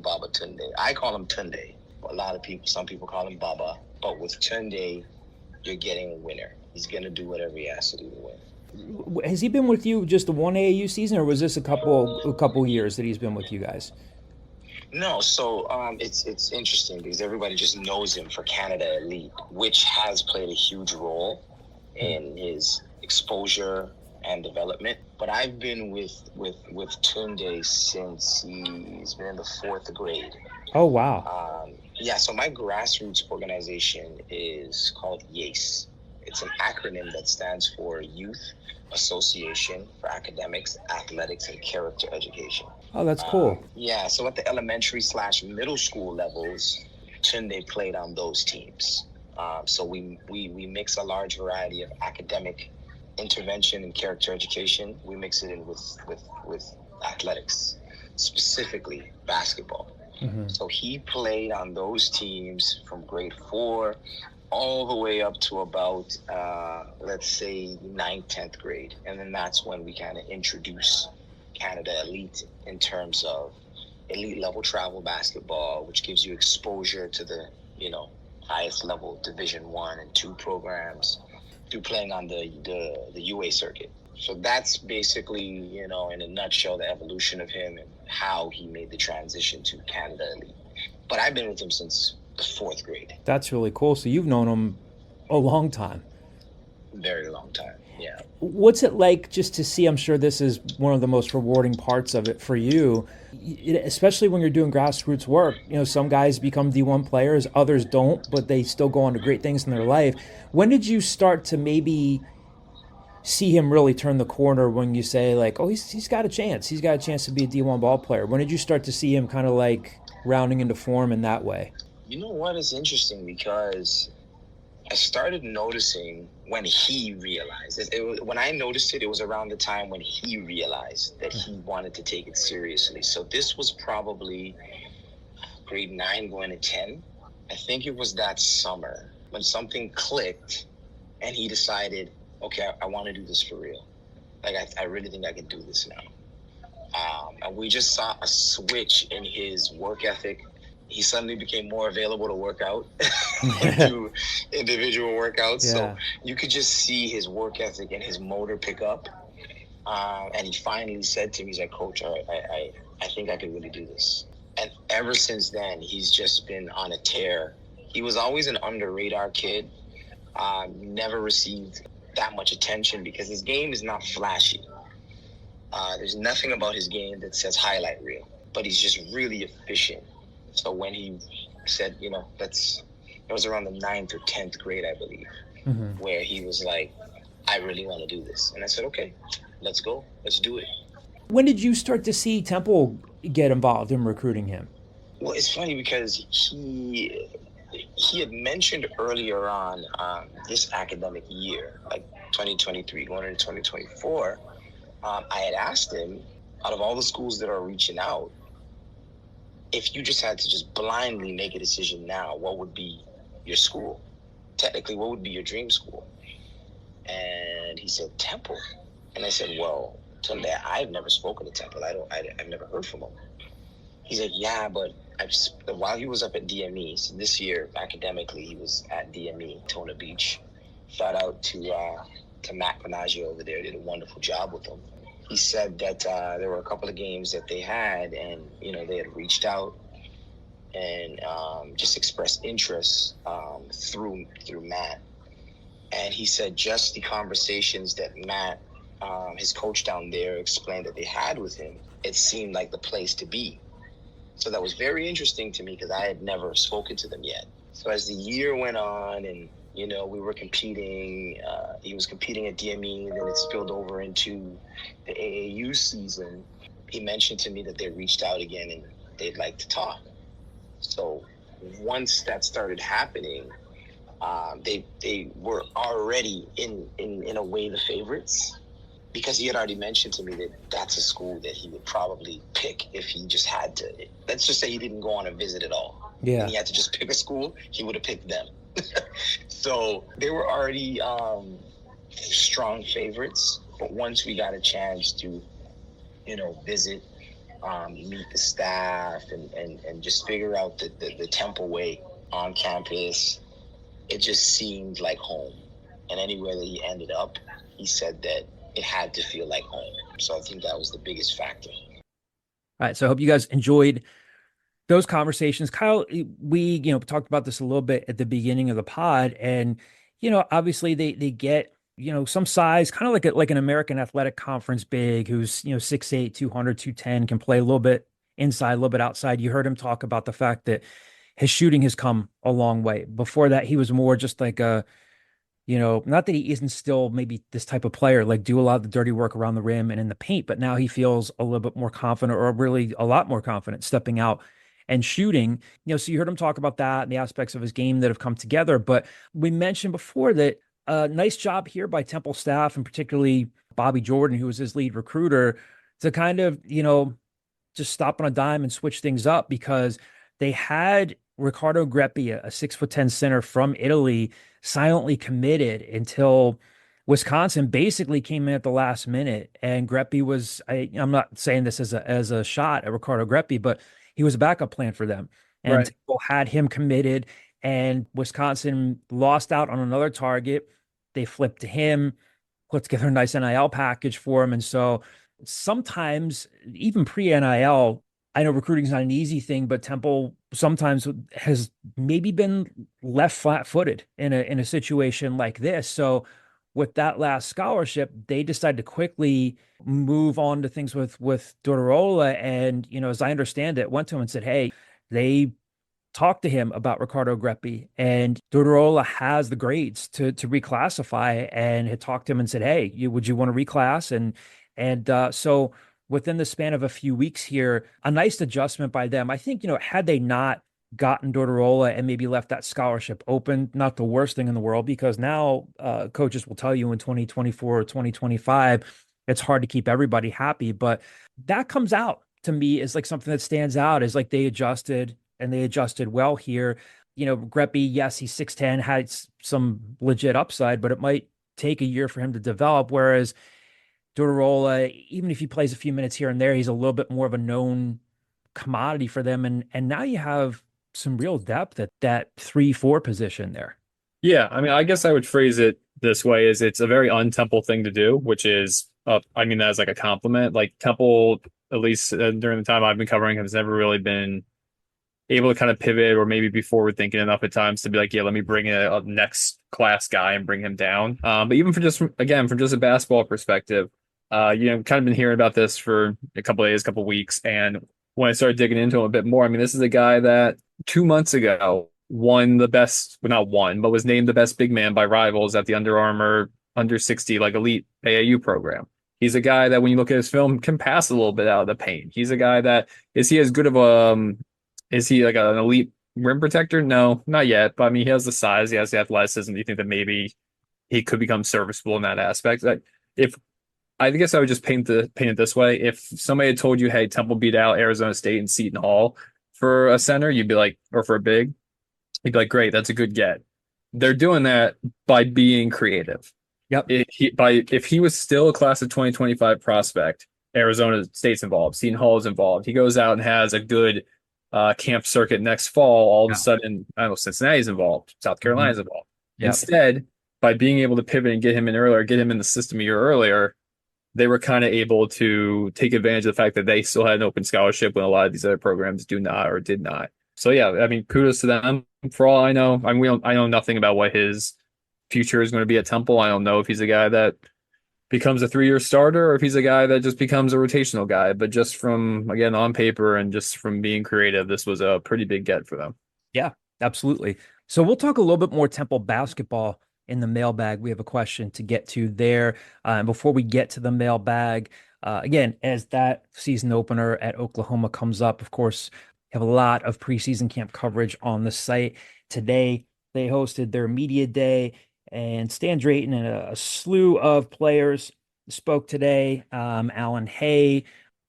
Babatunde. I call him Tunde. Some people call him Baba. But with Tunde, you're getting a winner. He's going to do whatever he has to do to win. Has he been with you just the one AAU season, or was this a couple years that he's been with you guys? No, so it's interesting because everybody just knows him for Canada Elite, which has played a huge role in his exposure and development. But I've been with Tunde since he's been in the 4th grade. Oh, wow. So my grassroots organization is called YACE. It's an acronym that stands for Youth Association for Academics, Athletics, and Character Education. Oh, that's cool. So at the elementary/middle school levels, Tunde played on those teams. So we mix a large variety of academic intervention and character education. We mix it in with athletics, specifically basketball. So he played on those teams from grade 4 all the way up to about, let's say, 9th, 10th grade. And then that's when we kind of introduce Canada Elite in terms of elite level travel basketball, which gives you exposure to the, highest level Division 1 and 2 programs through playing on the UA circuit. So that's basically, in a nutshell, the evolution of him and how he made the transition to Canada Elite. But I've been with him since the 4th grade. That's really cool. So you've known him a long time. Very long time, yeah. What's it like just to see? I'm sure this is one of the most rewarding parts of it for you, especially when you're doing grassroots work. Some guys become D1 players, others don't, but they still go on to great things in their life. When did you start to maybe see him really turn the corner when you say, like, oh, he's got a chance. He's got a chance to be a D1 ball player. When did you start to see him kind of like rounding into form in that way? You know what is interesting, because I started noticing when he realized it. When I noticed it, it was around the time when he realized that he wanted to take it seriously. So this was probably grade 9 going to 10. I think it was that summer when something clicked and he decided, okay, I want to do this for real. Like, I really think I can do this now. And we just saw a switch in his work ethic. He suddenly became more available to work out, do individual workouts. Yeah. So you could just see his work ethic and his motor pick up. And he finally said to me, he's like, Coach, I think I can really do this. And ever since then, he's just been on a tear. He was always an under radar kid, never received that much attention because his game is not flashy. There's nothing about his game that says highlight reel, but he's just really efficient. So when he said, it was around the 9th or 10th grade, I believe, where he was like, I really want to do this. And I said, okay, let's go. Let's do it. When did you start to see Temple get involved in recruiting him? Well, it's funny because he had mentioned earlier on this academic year, like 2023 going into 2024, I had asked him, out of all the schools that are reaching out, if you just had to just blindly make a decision now, what would be your school? Technically, what would be your dream school? And he said, Temple. And I said, well, Tunde, I've never spoken to Temple. I've never heard from him. He's like, yeah, but while he was up at DME, so this year, academically, he was at DME, Tona Beach. Shout out to Matt Panaggio over there, did a wonderful job with him. He said that there were a couple of games that they had, and they had reached out and just expressed interest through Matt. And he said just the conversations that Matt, his coach down there, explained that they had with him, it seemed like the place to be. So that was very interesting to me because I had never spoken to them yet. So as the year went on and we were competing. He was competing at DME, and then it spilled over into the AAU season. He mentioned to me that they reached out again and they'd like to talk. So once that started happening, they were already in a way the favorites, because he had already mentioned to me that that's a school that he would probably pick if he just had to. Let's just say he didn't go on a visit at all. Yeah. And he had to just pick a school, he would have picked them. So they were already strong favorites, but once we got a chance to, visit, meet the staff and just figure out the Temple way on campus, it just seemed like home. And anywhere that he ended up, he said that it had to feel like home. So I think that was the biggest factor. All right. So I hope you guys enjoyed those conversations. Kyle, we, talked about this a little bit at the beginning of the pod, and, obviously they get, some size, kind of like an American Athletic Conference big who's, 6'8", 200, 210, can play a little bit inside, a little bit outside. You heard him talk about the fact that his shooting has come a long way. Before that, he was more just like a, not that he isn't still maybe this type of player, like do a lot of the dirty work around the rim and in the paint, but now he feels a little bit more confident, or really a lot more confident, stepping out and shooting. So you heard him talk about that and the aspects of his game that have come together. But we mentioned before that nice job here by Temple staff, and particularly Bobby Jordan, who was his lead recruiter, to kind of, just stop on a dime and switch things up, because they had Riccardo Greppi, a 6'10" center from Italy, silently committed until Wisconsin basically came in at the last minute. And Greppi was, I'm not saying this as a shot at Riccardo Greppi, but he was a backup plan for them. And Right. Temple had him committed, and Wisconsin lost out on another target. They flipped to him, put together a nice NIL package for him. And so sometimes, even pre-NIL, I know recruiting is not an easy thing, but Temple sometimes has maybe been left flat-footed in a situation like this. So with that last scholarship, they decided to quickly move on to things with Durodola. And, as I understand it, went to him and said, hey, they talked to him about Riccardo Greppi, and Durodola has the grades to reclassify, and had talked to him and said, hey, would you want to reclass? And so within the span of a few weeks here, a nice adjustment by them. I think, had they not gotten Durodola and maybe left that scholarship open, not the worst thing in the world, because now coaches will tell you in 2024 or 2025, it's hard to keep everybody happy. But that comes out to me as like something that stands out, is like they adjusted, and they adjusted well here. Greppi, yes, he's 6'10", had some legit upside, but it might take a year for him to develop. Whereas Durodola, even if he plays a few minutes here and there, he's a little bit more of a known commodity for them. And now you have some real depth at that 3-4 position there. Yeah, I mean, I guess I would phrase it this way: is it's a very un-Temple thing to do, which is, I mean, that as like a compliment. Like Temple, at least during the time I've been covering, has never really been able to kind of pivot or maybe be forward thinking enough at times to be like, yeah, let me bring in a next class guy and bring him down. But even from just a basketball perspective, kind of been hearing about this for a couple of days, couple of weeks. And when I started digging into him a bit more, I mean, this is a guy that 2 months ago won the best, well, not won, but was named the best big man by Rivals at the Under Armour under 60, like elite AAU program. He's a guy that when you look at his film can pass a little bit out of the paint. He's a guy that, is he as good of is he like an elite rim protector? No, not yet. But I mean, he has the size, he has the athleticism. Do you think that maybe he could become serviceable in that aspect? Like, if I guess I would just paint it this way: if somebody had told you, "Hey, Temple beat out Arizona State and Seton Hall for a center," you'd be like, or for a big, you'd be like, "Great, that's a good get." They're doing that by being creative. Yep. If he was still a class of 2025 prospect, Arizona State's involved, Seton Hall is involved. He goes out and has a good camp circuit next fall. All of a sudden, I don't know, Cincinnati's involved, South Carolina's involved. Yep. Instead, by being able to pivot and get him in earlier, get him in the system a year earlier, they were kind of able to take advantage of the fact that they still had an open scholarship when a lot of these other programs do not or did not. So yeah, I mean, kudos to them. For all I know, I mean, I know nothing about what his future is going to be at Temple. I don't know if he's a guy that becomes a 3-year starter or if he's a guy that just becomes a rotational guy. But just from, again, on paper and just from being creative, this was a pretty big get for them. Yeah, absolutely. So we'll talk a little bit more Temple basketball in the mailbag. We have a question to get to there. And before we get to the mailbag, again, as that season opener at Oklahoma comes up, of course, have a lot of preseason camp coverage on the site. Today, they hosted their media day, and Stan Drayton and a slew of players spoke today. Alan Hay,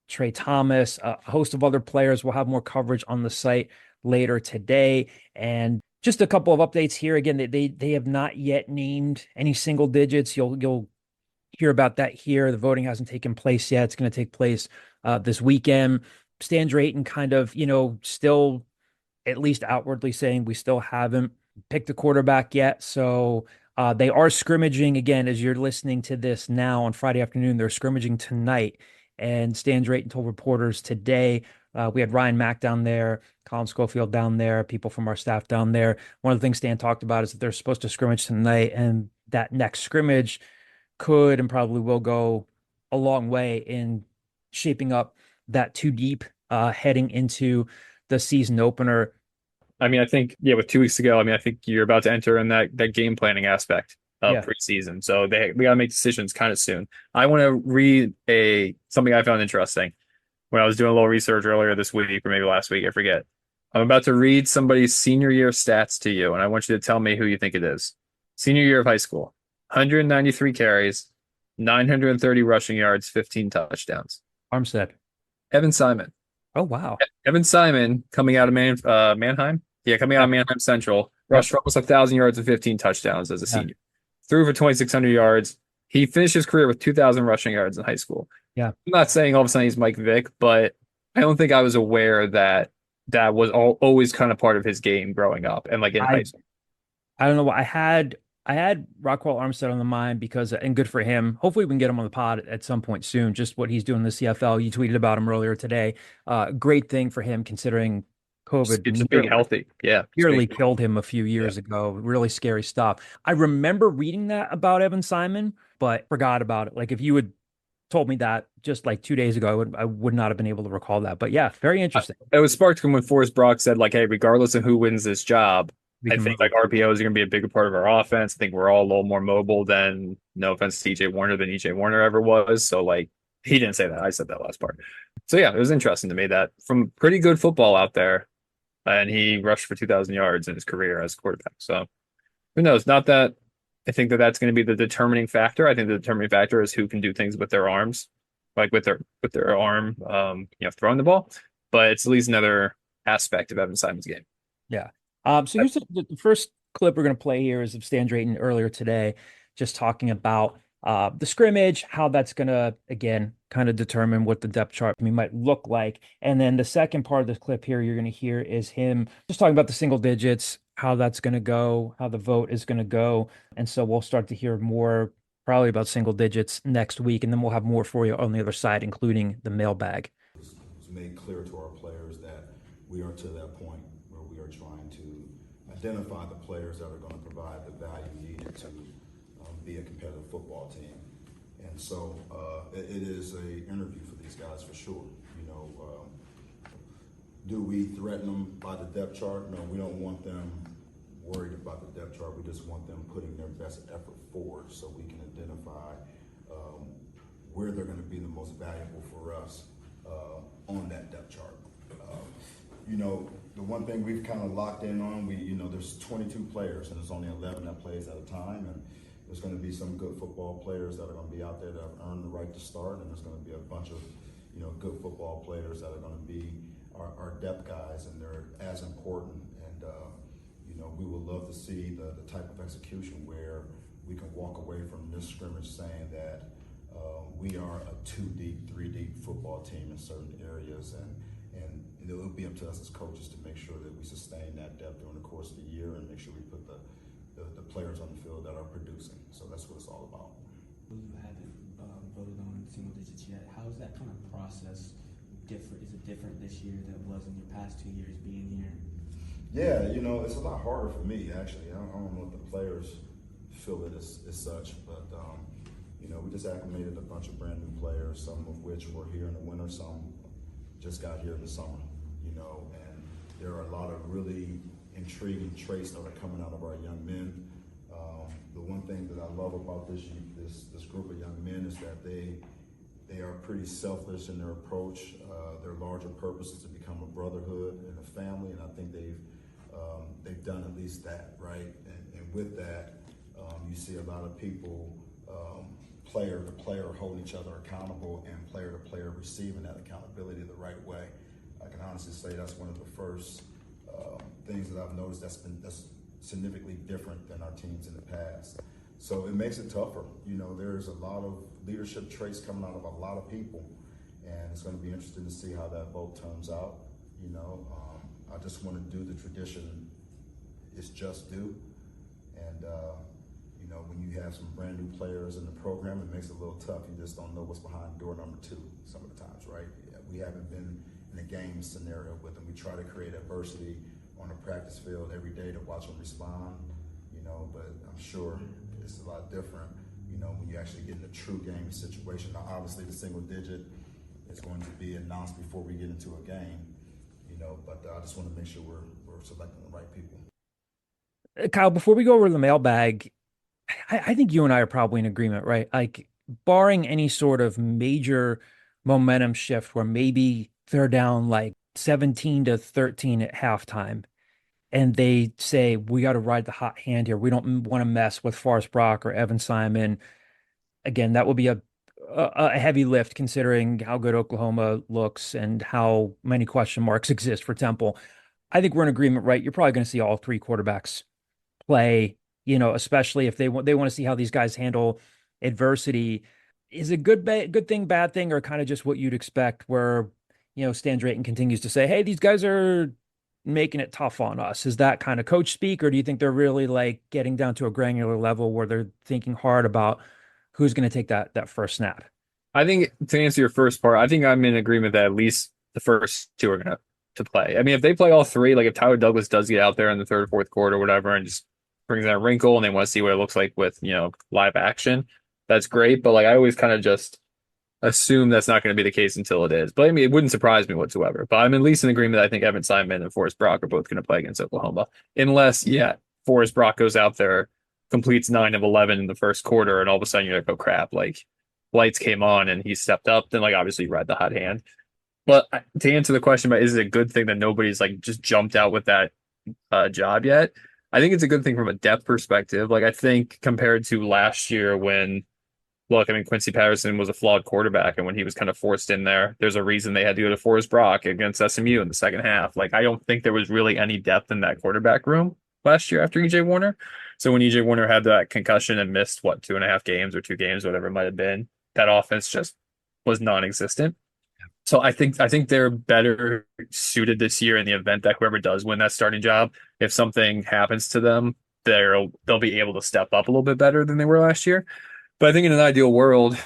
Trey Thomas, a host of other players. Will have more coverage on the site later today. And just a couple of updates here. Again, they have not yet named any single digits. You'll hear about that here. The voting hasn't taken place yet. It's going to take place this weekend. Stan Drayton kind of, still at least outwardly saying we still haven't picked a quarterback yet. So they are scrimmaging again, as you're listening to this now on Friday afternoon. They're scrimmaging tonight. And Stan Drayton told reporters today, we had Ryan Mack down there, Colin Schofield down there, people from our staff down there. One of the things Stan talked about is that they're supposed to scrimmage tonight, and that next scrimmage could and probably will go a long way in shaping up that two deep heading into the season opener. I mean, I think, with 2 weeks to go, I think you're about to enter in that game planning aspect of preseason. So we got to make decisions kind of soon. I want to read something I found interesting when I was doing a little research earlier this week or maybe last week, I forget. I'm about to read somebody's senior year stats to you, and I want you to tell me who you think it is. Senior year of high school, 193 carries, 930 rushing yards, 15 touchdowns. Armstead. Evan Simon. Oh, wow. Evan Simon coming out of Mannheim. Yeah, coming out of Mannheim Central. Rushed for almost 1,000 yards and 15 touchdowns as a senior. Threw for 2,600 yards. He finished his career with 2,000 rushing yards in high school. Yeah. I'm not saying all of a sudden he's Mike Vick, but I don't think I was aware that was always kind of part of his game growing up and like in high school. I don't know what I had Rockwell Armstead on the mind because, and good for him. Hopefully we can get him on the pod at some point soon. Just what he's doing in the CFL. You tweeted about him earlier today. Great thing for him considering COVID. It's being healthy. Yeah. Nearly killed him a few years ago. Really scary stuff. I remember reading that about Evan Simon, but forgot about it. Like if you had told me that just like 2 days ago, I would not have been able to recall that. But yeah, very interesting. It was sparked when Forrest Brock said like, hey, regardless of who wins this job, I think like RPOs are going to be a bigger part of our offense. I think we're all a little more mobile than, no offense to EJ Warner, than EJ Warner ever was. So like, he didn't say that. I said that last part. So yeah, it was interesting to me that from pretty good football out there, and he rushed for 2,000 yards in his career as a quarterback. So who knows? Not that I think that that's going to be the determining factor. I think the determining factor is who can do things with their arms, like with their arm, throwing the ball. But it's at least another aspect of Evan Simon's game. Yeah. So here's the first clip we're going to play here is of Stan Drayton earlier today, just talking about the scrimmage, how that's going to, again, kind of determine what the depth chart might look like. And then the second part of the clip here you're going to hear is him just talking about the single digits, how that's going to go, how the vote is going to go. And so we'll start to hear more probably about single digits next week, and then we'll have more for you on the other side, including the mailbag. It was made clear to our players that we are to that point where we are trying to identify the players that are going to provide the value needed to be a competitive football team. And so it is an interview for these guys for sure. Do we threaten them by the depth chart? No, we don't want them worried about the depth chart. We just want them putting their best effort forward so we can identify where they're going to be the most valuable for us on that depth chart. The one thing we've kind of locked in on, there's 22 players and there's only 11 that plays at a time, and there's going to be some good football players that are going to be out there that have earned the right to start, and there's going to be a bunch of good football players that are going to be our depth guys, and they're as important. And we would love to see the type of execution where we can walk away from this scrimmage saying that we are a 2-deep, 3-deep football team in certain areas, and it will be up to us as coaches to make sure that we sustain that depth during the course of the year and make sure we put the players on the field that are producing. So that's what it's all about. You haven't voted on single digits yet. How is that kind of process different? Is it different this year than it was in your past 2 years being here? Yeah, it's a lot harder for me actually. I don't know if the players feel it as such, but we just acclimated a bunch of brand new players, some of which were here in the winter, some just got here in the summer, and there are a lot of really intriguing traits that are coming out of our young men. The one thing that I love about this group of young men is that they are pretty selfless in their approach. Their larger purpose is to become a brotherhood and a family, and I think they've done at least that, right? And with that, you see a lot of people, player to player, holding each other accountable, and player to player receiving that accountability the right way. I can honestly say that's one of the first things that I've noticed that's significantly different than our teams in the past. So it makes it tougher. There's a lot of leadership traits coming out of a lot of people, and it's going to be interesting to see how that vote turns out. I just want to do the tradition it's just due, and when you have some brand new players in the program, it makes it a little tough. You just don't know what's behind door number 2 some of the times, right? We haven't been in a game scenario with them. We try to create adversity on the practice field every day to watch them respond, but I'm sure it's a lot different, when you actually get in a true game situation. Now, obviously the single digit is going to be announced before we get into a game, but I just want to make sure we're selecting the right people. Kyle, before we go over the mailbag, I think you and I are probably in agreement, right? Like, barring any sort of major momentum shift where maybe they're down like 17-13 at halftime, and they say, we got to ride the hot hand here. We don't want to mess with Forrest Brock or Evan Simon. Again, that will be a heavy lift considering how good Oklahoma looks and how many question marks exist for Temple. I think we're in agreement, right? You're probably going to see all three quarterbacks play, especially if they want to see how these guys handle adversity. Is it good thing, bad thing, or kind of just what you'd expect where, Stan Drayton continues to say, hey, these guys are making it tough on us? Is that kind of coach speak, or do you think they're really like getting down to a granular level where they're thinking hard about who's going to take that first snap? I think to answer your first part, I think I'm in agreement that at least the first two are going to play. I mean, if they play all three, like if Tyler Douglas does get out there in the third or fourth quarter or whatever and just brings that wrinkle and they want to see what it looks like with, live action, that's great. But like I always kind of just assume that's not going to be the case until it is. But I mean, it wouldn't surprise me whatsoever. But I'm at least in agreement. I think Evan Simon and Forrest Brock are both going to play against Oklahoma, unless, Forrest Brock goes out there, completes 9 of 11 in the first quarter, and all of a sudden you're like, oh crap, like lights came on and he stepped up. Then like obviously you ride the hot hand. But to answer the question about is it a good thing that nobody's like just jumped out with that job yet? I think it's a good thing from a depth perspective. Like I think compared to last year when. Look, I mean, Quincy Patterson was a flawed quarterback, and when he was kind of forced in there, there's a reason they had to go to Forrest Brock against SMU in the second half. Like, I don't think there was really any depth in that quarterback room last year after EJ Warner. So when EJ Warner had that concussion and missed, 2.5 games or 2 games, whatever it might have been, that offense just was non-existent. So I think they're better suited this year in the event that whoever does win that starting job, if something happens to them, they'll be able to step up a little bit better than they were last year. But I think in an ideal world,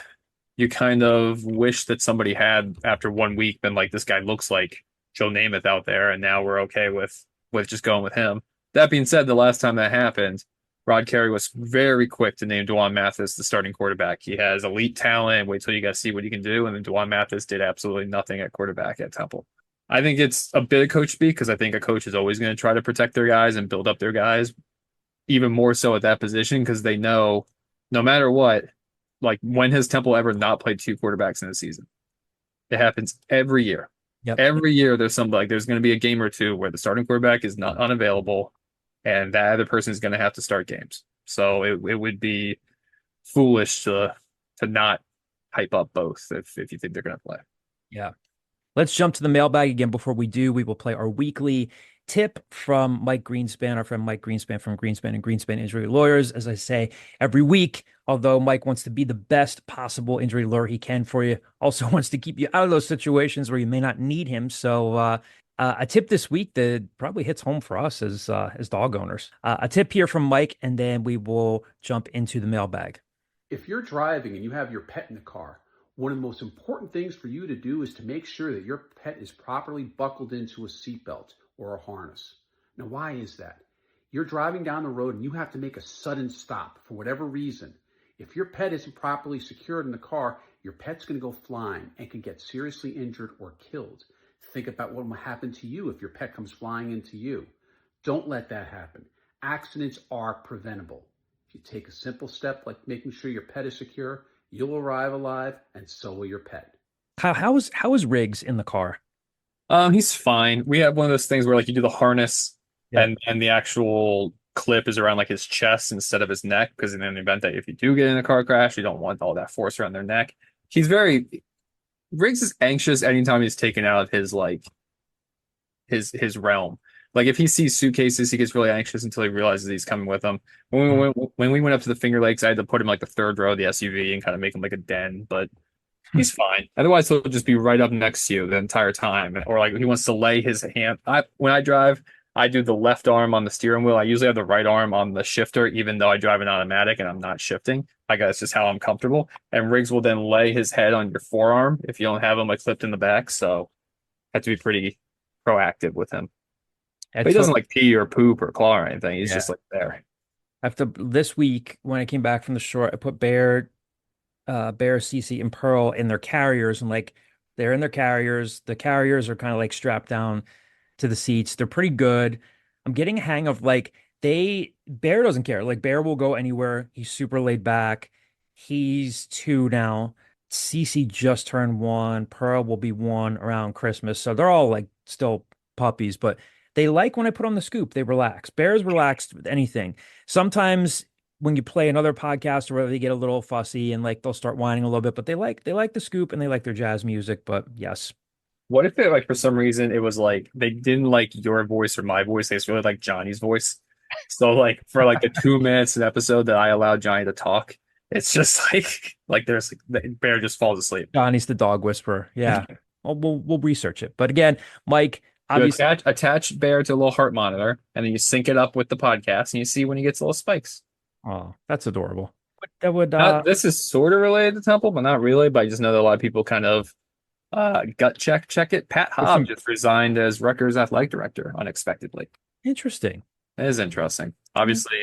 you kind of wish that somebody had, after 1 week, been like, this guy looks like Joe Namath out there, and now we're okay with just going with him. That being said, the last time that happened, Rod Carey was very quick to name Dwan Mathis the starting quarterback. He has elite talent. Wait till you guys see what he can do. And then Dwan Mathis did absolutely nothing at quarterback at Temple. I think it's a bit of coach speak because I think a coach is always going to try to protect their guys and build up their guys, even more so at that position because they know no matter what, like when has Temple ever not played 2 quarterbacks in a season? It happens every year. Yep. Every year there's there's going to be a game or two where the starting quarterback is not unavailable and that other person is going to have to start games. So it would be foolish to not hype up both if you think they're going to play. Yeah. Let's jump to the mailbag again. Before we do, we will play our weekly tip from Mike Greenspan, our friend Mike Greenspan from Greenspan and Greenspan Injury Lawyers. As I say every week, although Mike wants to be the best possible injury lawyer he can for you, also wants to keep you out of those situations where you may not need him. So a tip this week that probably hits home for us as dog owners. A tip here from Mike, and then we will jump into the mailbag. If you're driving and you have your pet in the car, one of the most important things for you to do is to make sure that your pet is properly buckled into a seatbelt or a harness. Now, why is that? You're driving down the road and you have to make a sudden stop for whatever reason. If your pet isn't properly secured in the car, your pet's going to go flying and can get seriously injured or killed. Think about what will happen to you if your pet comes flying into you. Don't let that happen. Accidents are preventable. If you take a simple step like making sure your pet is secure, you'll arrive alive, and so will your pet. How is Riggs in the car? He's fine. We have one of those things where like you do the harness and the actual clip is around like his chest instead of his neck, because in the event that if you do get in a car crash, you don't want all that force around their neck. Riggs is anxious anytime he's taken out of his like his realm. Like if he sees suitcases, he gets really anxious until he realizes he's coming with them. When we went up to the Finger Lakes, I had to put him like the third row of the SUV and kind of make him like a den, but he's fine. Otherwise, he'll just be right up next to you the entire time. Or like he wants to lay his hand. When I drive, I do the left arm on the steering wheel. I usually have the right arm on the shifter, even though I drive an automatic and I'm not shifting. I guess it's just how I'm comfortable. And Riggs will then lay his head on your forearm if you don't have him like clipped in the back. So I have to be pretty proactive with him. But he doesn't like pee or poop or claw or anything. He's just like there. After this week, when I came back from the shore, I put Bear, Cece, and Pearl in their carriers, and like they're in their carriers. The carriers are kind of like strapped down to the seats. They're pretty good. I'm getting a hang of like Bear doesn't care. Like Bear will go anywhere. He's super laid back. He's 2 now. Cece just turned 1. Pearl will be 1 around Christmas. So they're all like still puppies, but they like when I put on the scoop. They relax. Bears relaxed with anything. Sometimes when you play another podcast or whatever, they get a little fussy and like they'll start whining a little bit, but they like the scoop and they like their jazz music. But yes. What if it like for some reason it was like they didn't like your voice or my voice, they just really like Johnny's voice. So like for like the 2 minutes an episode that I allowed Johnny to talk, it's just like there's the bear just falls asleep. Johnny's the dog whisperer. Yeah. Well, we'll research it. But again, Mike, obviously attach bear to a little heart monitor and then you sync it up with the podcast and you see when he gets little spikes. Oh, that's adorable. That would this is sort of related to Temple, but not really. But I just know that a lot of people kind of gut check it. Pat Hobb just resigned as Rutgers athletic director unexpectedly. Interesting. It is interesting. Obviously,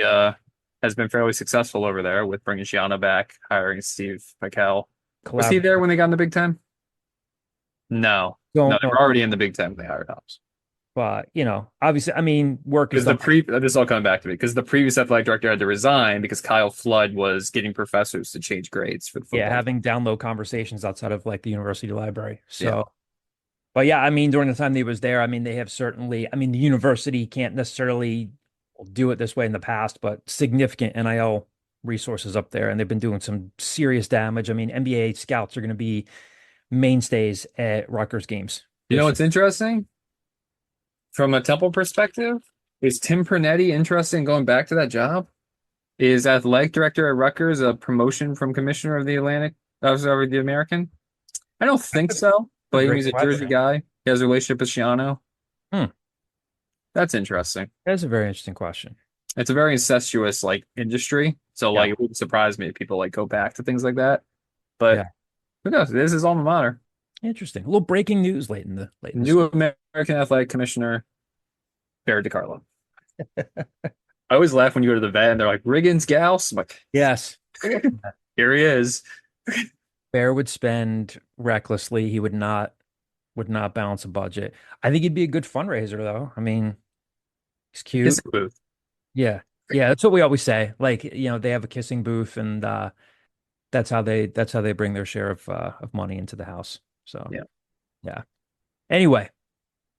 has been fairly successful over there with bringing Shiano back, hiring Steve Pikel. Was he there when they got in the Big Ten? No, they were already in the Big Ten when they hired Hobbs. But obviously, I mean, work is this is all coming back to me because the previous athletic director had to resign because Kyle Flood was getting professors to change grades for the football. Yeah, having download conversations outside of like the university library. So, but yeah, I mean, during the time he was there, I mean, they have certainly. I mean, the university can't necessarily do it this way in the past, but significant NIL resources up there, and they've been doing some serious damage. I mean, NBA scouts are going to be mainstays at Rutgers games. You know what's interesting? From a Temple perspective, is Tim Pernetti interested in going back to that job? Is athletic director at Rutgers a promotion from commissioner of the the American? I don't think so, but he's a Jersey guy. He has a relationship with Shiano. That's interesting. That's a very interesting question. It's a very incestuous industry. So like it wouldn't surprise me if people go back to things like that. But who knows? This is alma mater. Interesting. A little breaking news late in the new American Athletic Commissioner, Barrett DiCarlo. I always laugh when you go to the vet and they're like, Riggins Gauss? I'm like, yes. Here he is. Bear would spend recklessly. He would not balance a budget. I think he'd be a good fundraiser though. I mean, he's cute. Kissing booth. Yeah. Yeah. That's what we always say. Like, they have a kissing booth and that's how they bring their share of money into the house. So yeah. Anyway,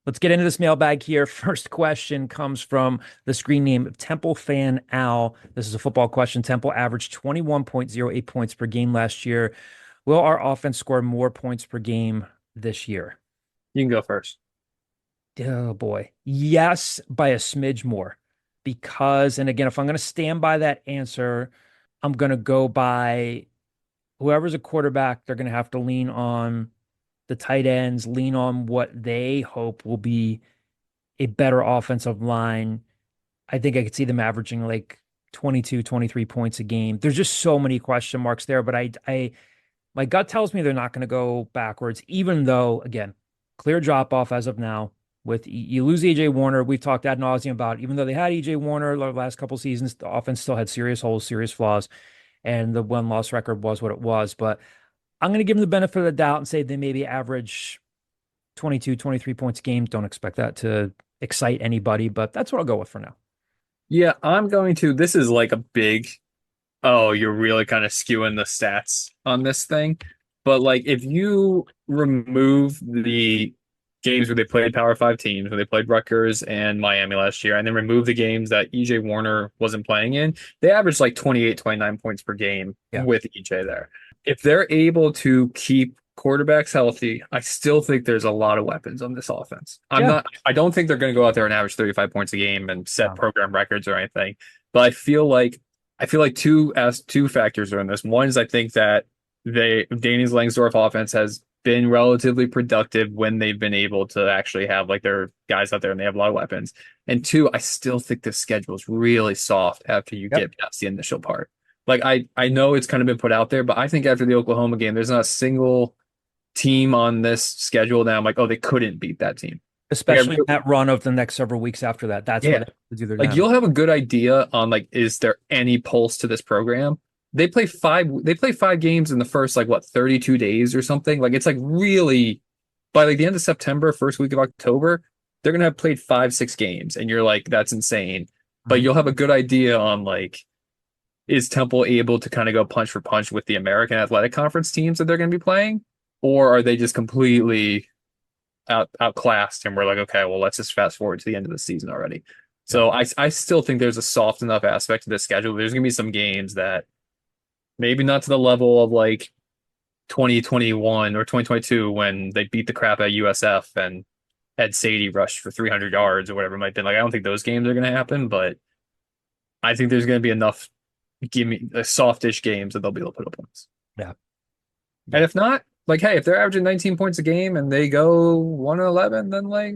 let's get into this mailbag here. First question comes from the screen name Temple Fan Al. This is a football question. Temple averaged 21.08 points per game last year. Will our offense score more points per game this year? You can go first. Oh boy. Yes, by a smidge more. Because, and again, if I'm going to stand by that answer, I'm going to go by whoever's a quarterback. They're going to have to lean on the tight ends, lean on what they hope will be a better offensive line. I think I could see them averaging like 22, 23 points a game. There's just so many question marks there, but I my gut tells me they're not going to go backwards, even though, again, clear drop off as of now. With you lose A.J. Warner, we've talked ad nauseum about, even though they had A.J. Warner the last couple of seasons, the offense still had serious holes, serious flaws, and the win-loss record was what it was. But I'm going to give them the benefit of the doubt and say they maybe average 22, 23 points a game. Don't expect that to excite anybody, but that's what I'll go with for now. Yeah, I'm going to. This is like a big, you're really kind of skewing the stats on this thing. But if you remove the games where they played Power 5 teams, where they played Rutgers and Miami last year, and then remove the games that EJ Warner wasn't playing in, they averaged 28, 29 points per game with EJ there. If they're able to keep quarterbacks healthy, I still think there's a lot of weapons on this offense. I don't think they're going to go out there and average 35 points a game and set program records or anything. But I feel like two factors are in this. One is I think that Danny's Langsdorff offense has been relatively productive when they've been able to actually have their guys out there and they have a lot of weapons. And two, I still think the schedule is really soft after you get past the initial part. I know it's kind of been put out there, but I think after the Oklahoma game, there's not a single team on this schedule that I'm like, they couldn't beat that team. Especially that run of the next several weeks after that. That's what they have to do their damage. You'll have a good idea on is there any pulse to this program? They play five games in the first 32 days or something. It's really by the end of September, first week of October, they're gonna have played 5-6 games, and you're that's insane. But you'll have a good idea on is Temple able to kind of go punch for punch with the American Athletic Conference teams that they're gonna be playing, or are they just completely outclassed, and we're like, okay, well, let's just fast forward to the end of the season already. So I still think there's a soft enough aspect to the schedule. There's gonna be some games that maybe not to the level of like 2021 or 2022 when they beat the crap out of USF and Ed Sadie rushed for 300 yards or whatever it might be. Like, I don't think those games are going to happen, but I think there's going to be enough softish games that they'll be able to put up points. Yeah. And if not, like, hey, if they're averaging 19 points a game and they go 1-11, then like,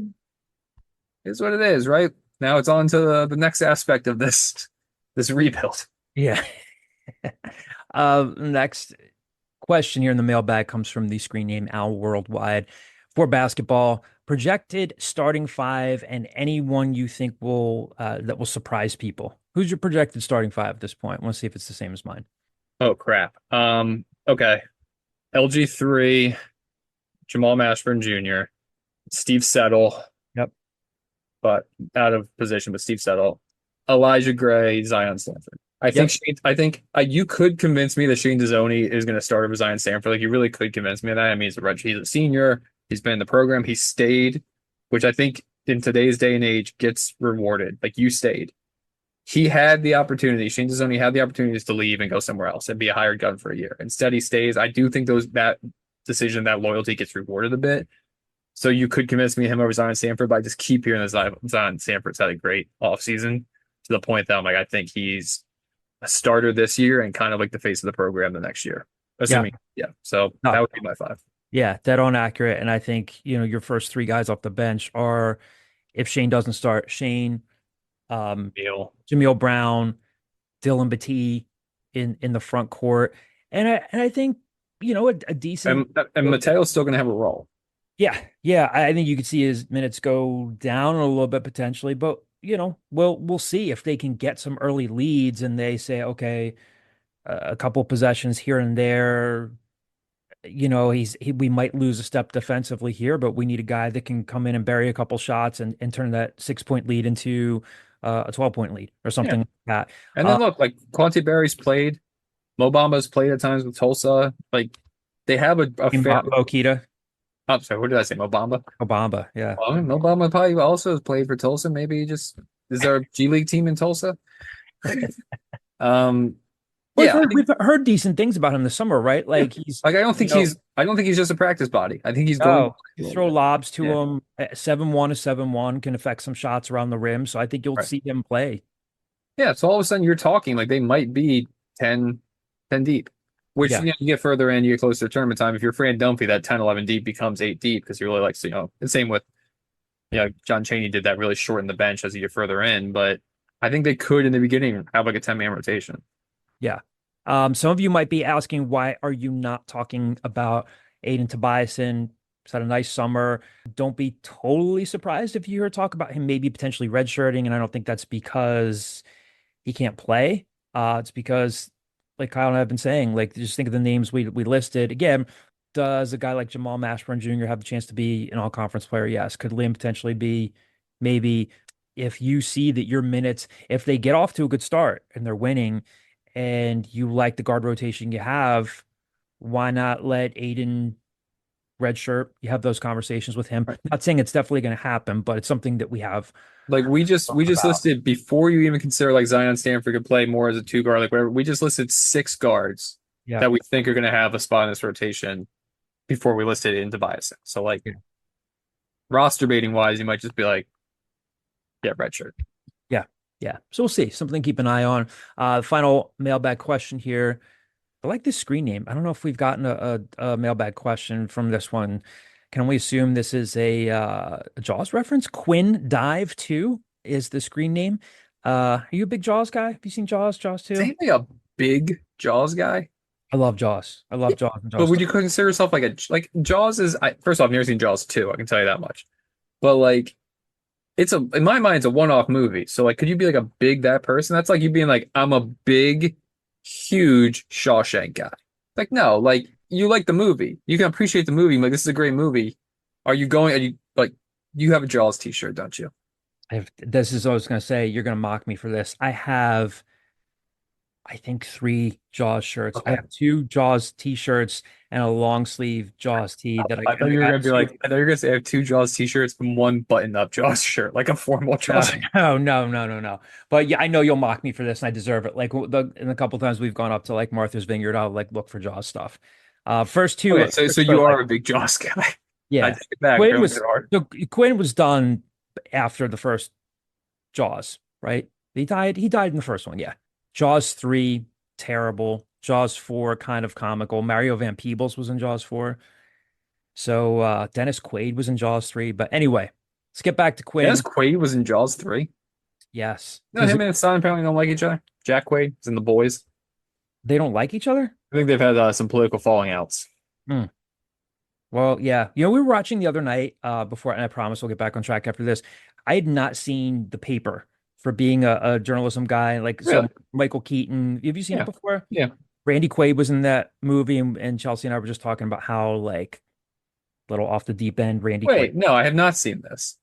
it's what it is, right? Now it's on to the next aspect of this rebuild. Yeah. Next question here in the mailbag comes from the screen name Al Worldwide. For basketball, projected starting five and anyone you think will that will surprise people. Who's your projected starting five at this point? I want to see if it's the same as mine. Oh crap. Okay. LG3, Jamal Mashburn Jr., Steve Settle. Yep. But out of position, but Steve Settle, Elijah Gray, Zion Stanford. I think you could convince me that Shane Dezzoni is going to start over Zion Stanford. Like, you really could convince me of that. I mean, he's a senior. He's been in the program. He stayed, which I think in today's day and age gets rewarded. Like, you stayed. He had the opportunity. Shane Dezzoni had the opportunities to leave and go somewhere else and be a hired gun for a year. Instead, he stays. I do think that decision, that loyalty gets rewarded a bit. So you could convince me him over Zion Stanford, but I just keep hearing that Zion Stanford's had a great offseason to the point that I'm like, I think he's a starter this year and kind of like the face of the program the next year. Assuming, So that would be my five. Yeah, dead on accurate. And I think, your first three guys off the bench are, if Shane doesn't start, Shane, Jameel Brown, Dylan Battie in the front court. And I think, a decent. And Mateo's still going to have a role. Yeah. I think you could see his minutes go down a little bit potentially, but we'll see if they can get some early leads and they say, okay, a couple possessions here and there. We might lose a step defensively here, but we need a guy that can come in and bury a couple shots and turn that 6-point lead into a 12-point lead or something like that. And then look, like Quante Berry's played, Mo Bamba's played at times with Tulsa. Like, they have a fair. Okita. Oh, sorry, what did I say? Mo Bamba? Mo Bamba, yeah. Well, Mo Bamba probably also has played for Tulsa. Maybe is there a G League team in Tulsa? We've heard decent things about him this summer, right? Like, he's like, I don't think he's just a practice body. I think he's going. You throw lobs to him. 7-1 is 7-1 can affect some shots around the rim. So I think you'll see him play. Yeah, so all of a sudden you're talking like they might be 10 deep. Which you get further in, you get closer to tournament time. If you're Fran Dunphy, that 10, 11 deep becomes 8 deep because you're really like, the same with, John Chaney did that, really shorten the bench as you get further in. But I think they could in the beginning have like a 10-man rotation. Yeah. Some of you might be asking, why are you not talking about Aiden Tobiasen? He's had a nice summer. Don't be totally surprised if you hear talk about him maybe potentially redshirting. And I don't think that's because he can't play. It's because, like Kyle and I have been saying, like, just think of the names we listed. Again, does a guy like Jamal Mashburn Jr. have the chance to be an all-conference player? Yes. Could Lim potentially be? Maybe. If you see that your minutes, if they get off to a good start and they're winning and you like the guard rotation you have, why not let Aiden redshirt? You have those conversations with him. Right. Not saying it's definitely going to happen, but it's something that we have. Like, we just listed, before you even consider like Zion Stanford could play more as a 2 guard, like whatever, we just listed 6 guards that we think are going to have a spot in this rotation before we listed it into bias. So like roster baiting wise, you might just be like, redshirt. Yeah. So we'll see. Something to keep an eye on. Final mailbag question here. I like this screen name. I don't know if we've gotten a mailbag question from this one. Can we assume this is a Jaws reference? Quinn Dive 2 is the screen name. Are you a big Jaws guy? Have you seen Jaws 2? Is anybody a big Jaws guy? I love Jaws. I love Jaws. And Jaws. But would you consider yourself like Jaws is, first off, I've never seen Jaws 2. I can tell you that much. But like, in my mind, it's a one-off movie. So like, could you be like a big that person? That's like you being like, I'm a big, huge Shawshank guy. Like, no, like, you like the movie. You can appreciate the movie. Like, this is a great movie. You have a Jaws t-shirt, don't you? This is what I was going to say. You're going to mock me for this. I have I think 3 Jaws shirts. I Okay. have 2 Jaws t-shirts and a long sleeve Jaws tee that I thought you were gonna be like, I thought you were gonna say I have 2 Jaws t-shirts and 1 button-up Jaws shirt, like a formal Jaws. No. But yeah, I know you'll mock me for this, and I deserve it. Like in a couple times we've gone up to like Martha's Vineyard, I'll like look for Jaws stuff. First 2. Okay, so you are a big Jaws guy. I Yeah. take it back. Quinn was done after the first Jaws, right? He died in the first one, yeah. Jaws 3, terrible. Jaws 4, kind of comical. Mario Van Peebles was in Jaws 4. So Dennis Quaid was in Jaws 3. But anyway, let's get back to Quinn. Dennis Quaid was in Jaws 3. Yes. No, him and his son apparently don't like each other. Jack Quaid is in The Boys. They don't like each other? I think they've had some political falling outs. Well, yeah. You know, we were watching the other night before, and I promise we'll get back on track after this. I had not seen The Paper for being a journalism guy. Like, Really? so Michael Keaton, have you seen it before? Yeah. Randy Quaid was in that movie, and Chelsea and I were just talking about how, like, little off the deep end, Randy Wait, Quaid. no, I have not seen this.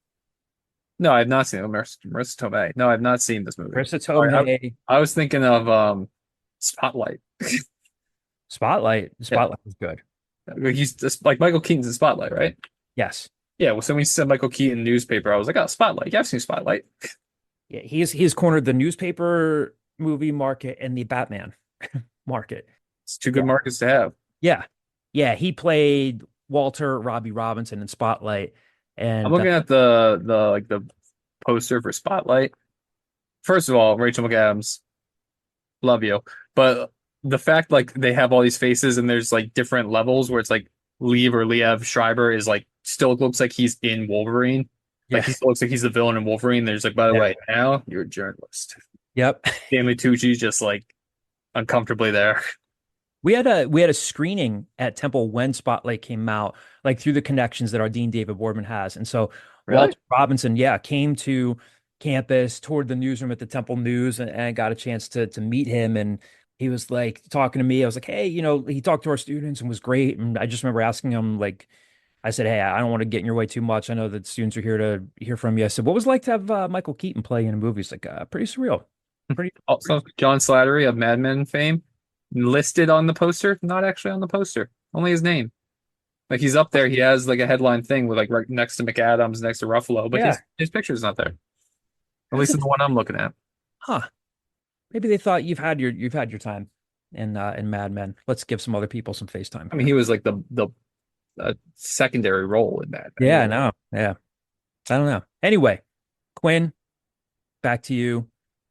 No, I have not seen it. Marissa Tomei. No, I have not seen this movie. Marissa Tomei. I was thinking of Spotlight. Spotlight was good. He's just like Michael Keaton's in Spotlight, right? Yes. Yeah, well, so when you said Michael Keaton newspaper, I was like, oh, Spotlight. Yeah, I've seen Spotlight. Yeah, he's cornered the newspaper movie market and the Batman market. It's 2 good markets to have. Yeah, he played Walter Robbie Robinson in Spotlight. And I'm looking at the poster for Spotlight. First of all, Rachel McAdams, love you. But the fact like they have all these faces and there's like different levels where it's like Liev Schreiber is like still looks like he's in Wolverine. Like he still looks like he's the villain in Wolverine. There's like, by the way, now you're a journalist. Yep. Stanley Tucci's just like uncomfortably there. We had a screening at Temple when Spotlight came out, like through the connections that our Dean David Boardman has. And so Walter Robinson, came to campus, toured the newsroom at the Temple News, and got a chance to meet him. And he was like talking to me. I was like, hey, he talked to our students and was great. And I just remember asking him, like, I said, hey, I don't want to get in your way too much. I know that students are here to hear from you. I said, what was it like to have Michael Keaton play in a movie? It's like pretty surreal. Also, John Slattery of Mad Men fame listed on the poster, not actually on the poster, only his name. Like he's up there. He has like a headline thing with like right next to McAdams, next to Ruffalo, but his picture's not there. At least in the one I'm looking at. Huh. Maybe they thought you've had your time in Mad Men. Let's give some other people some face time. I mean, he was like the secondary role in that. Yeah, I know. Yeah. I don't know. Anyway, Quinn, back to you.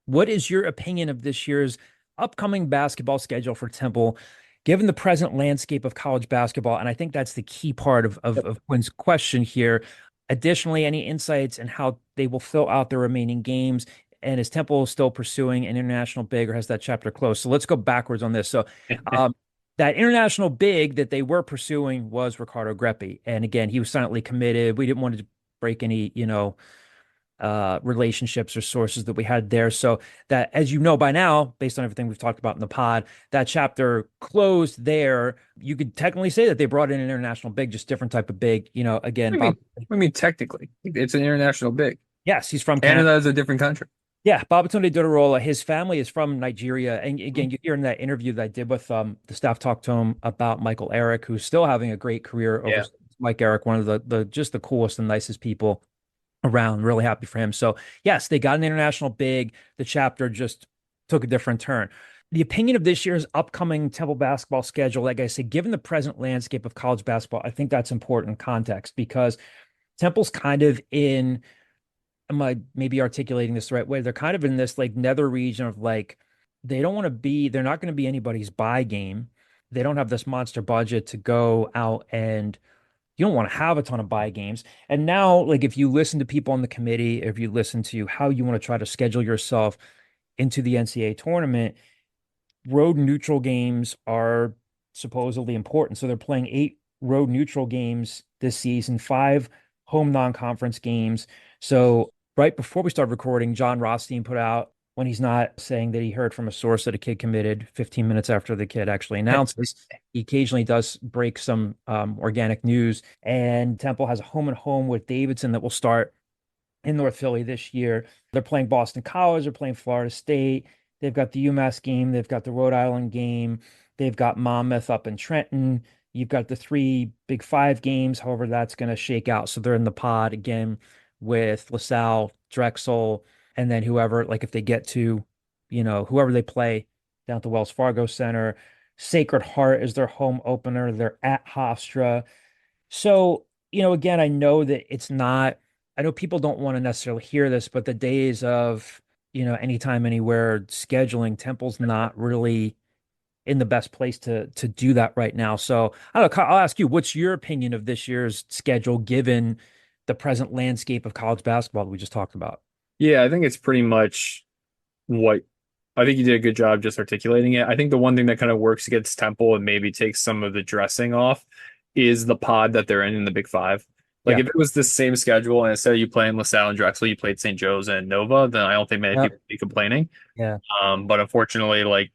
What is your opinion of this year's upcoming basketball schedule for Temple, given the present landscape of college basketball? And I think that's the key part of Quinn's question here. Additionally, any insights in how they will fill out their remaining games? And is Temple still pursuing an international big, or has that chapter closed? So let's go backwards on this. So that international big that they were pursuing was Ricardo Greppi. And again, he was silently committed. We didn't want to break any, relationships or sources that we had there. So that, as you know by now, based on everything we've talked about in the pod, that chapter closed there. You could technically say that they brought in an international big, just different type of big, again. I mean, technically, it's an international big. Yes, he's from Canada. Is a different country. Yeah, Babatunde Durodola, his family is from Nigeria. And again, you hear in that interview that I did with the staff talk to him about Michael Eric, who's still having a great career. Mike Eric, one of the just the coolest and nicest people around. Really happy for him. So yes, they got an international big. The chapter just took a different turn. The opinion of this year's upcoming Temple basketball schedule, like I said, given the present landscape of college basketball, I think that's important context, because Temple's kind of in, am I maybe articulating this the right way? They're kind of in this like nether region of like, they're not going to be anybody's buy game. They don't have this monster budget to go out, and you don't want to have a ton of buy games. And now, like, if you listen to people on the committee, if you listen to how you want to try to schedule yourself into the NCAA tournament, road neutral games are supposedly important. So they're playing 8 road neutral games this season, 5 home non-conference games. So right before we started recording, John Rothstein put out, when he's not saying that he heard from a source that a kid committed 15 minutes after the kid actually announces, he occasionally does break some organic news. And Temple has a home and home with Davidson that will start in North Philly this year. They're playing Boston College, they're playing Florida State, They've got the UMass game. They've got the Rhode Island game. They've got Monmouth up in Trenton. You've got the 3 Big 5 games, however that's going to shake out. So they're in the pod again with LaSalle, Drexel, and then whoever, like if they get to, whoever they play down at the Wells Fargo Center. Sacred Heart is their home opener. They're at Hofstra. So, again, I know that it's not, I know people don't want to necessarily hear this, but the days of, anytime, anywhere scheduling, Temple's not really in the best place to do that right now. So I don't know, I'll ask you, what's your opinion of this year's schedule given the present landscape of college basketball that we just talked about? Yeah, I think it's pretty much what I think you did a good job just articulating it. I think the one thing that kind of works against Temple and maybe takes some of the dressing off is the pod that they're in the Big 5. Like if it was the same schedule and instead of you playing LaSalle and Drexel, you played St. Joe's and Nova, then I don't think many people would be complaining. Yeah. But unfortunately, like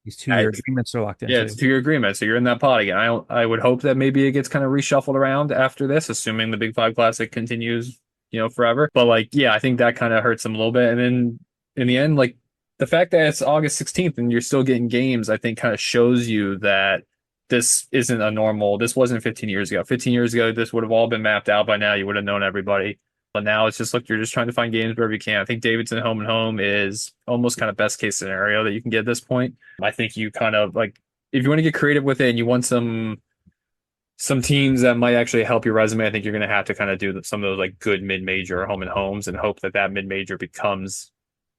these 2-year agreements are locked in. Yeah, it's a 2-year agreement. So you're in that pod again. I would hope that maybe it gets kind of reshuffled around after this, assuming the Big 5 Classic continues, forever. But like, yeah, I think that kind of hurts them a little bit. And then in the end, like the fact that it's August 16th and you're still getting games, I think kind of shows you that this isn't this wasn't 15 years ago. 15 years ago, this would have all been mapped out by now. You would have known everybody. But now it's just, look, you're just trying to find games wherever you can. I think Davidson home and home is almost kind of best case scenario that you can get at this point. I think you kind of like, if you want to get creative with it and you want some teams that might actually help your resume, I think you're going to have to kind of do some of those like good mid-major home and homes and hope that mid-major becomes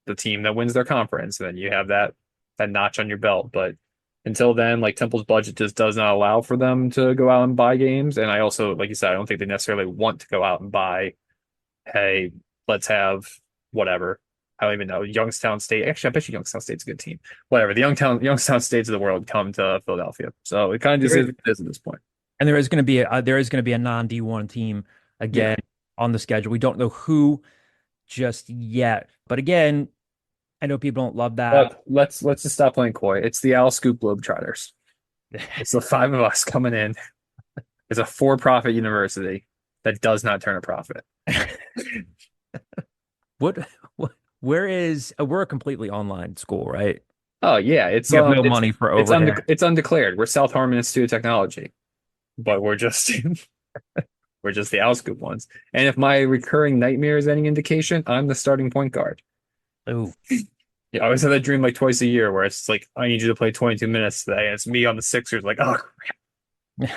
the team that wins their conference. And then you have that notch on your belt. But until then, like Temple's budget just does not allow for them to go out and buy games. And I also, like you said, I don't think they necessarily want to go out and buy, hey, let's have whatever. I don't even know. Youngstown State. Actually, I bet you Youngstown State's a good team. Whatever. The Youngstown States of the world come to Philadelphia. So it kind of just is what it is at this point. And there is going to be a non D1 team again on the schedule. We don't know who just yet. But again, I know people don't love that. Let's just stop playing coy. It's the Owl Scoop Globetrotters. It's the 5 of us coming in. It's a for-profit university that does not turn a profit. We're a completely online school, right? Oh yeah, it's no money for overhead. It's undeclared. We're South Harmon Institute of Technology, but we're just the Owl Scoop ones. And if my recurring nightmare is any indication, I'm the starting point guard. Oh, yeah, I always have that dream like twice a year where it's like, I need you to play 22 minutes today, and it's me on the Sixers, like, oh crap.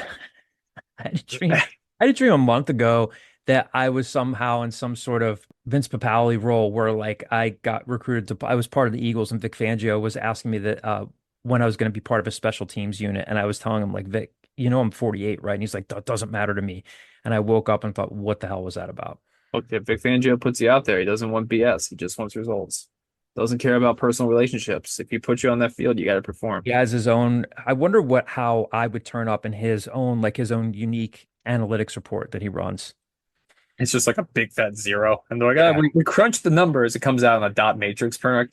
I had a dream a month ago that I was somehow in some sort of Vince Papale role where like I got recruited I was part of the Eagles and Vic Fangio was asking me that when I was going to be part of a special teams unit. And I was telling him like, Vic, I'm 48, right? And he's like, that doesn't matter to me. And I woke up and thought, what the hell was that about? Look, if Vic Fangio puts you out there, he doesn't want BS. He just wants results. Doesn't care about personal relationships. If he puts you on that field, you got to perform. He has his own. I wonder how I would turn up in his own unique analytics report that he runs. It's just like a big fat 0. And they're like, we crunch the numbers. It comes out on a dot matrix printer.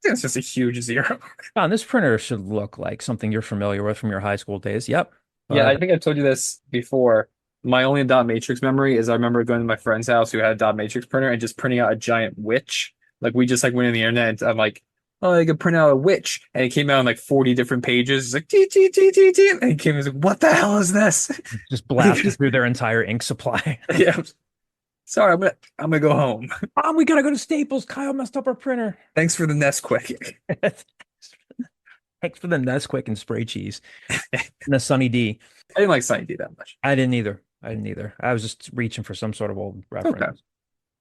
It's just a huge 0. John, this printer should look like something you're familiar with from your high school days. Yep. Yeah, I think I've told you this before. My only dot matrix memory is I remember going to my friend's house who had a dot matrix printer and just printing out a giant witch. Like we just like went on the internet and I'm like, oh, I could print out a witch. And it came out on like 40 different pages. It's like, T. And he came and was like, what the hell is this? Just blasted through their entire ink supply. Yeah. Sorry, I'm gonna go home. Mom, we gotta go to Staples. Kyle messed up our printer. Thanks for the Nesquik. Thanks for the Nesquik and spray cheese. And the Sunny D. I didn't like Sunny D that much. I didn't either. I was just reaching for some sort of old reference. Okay.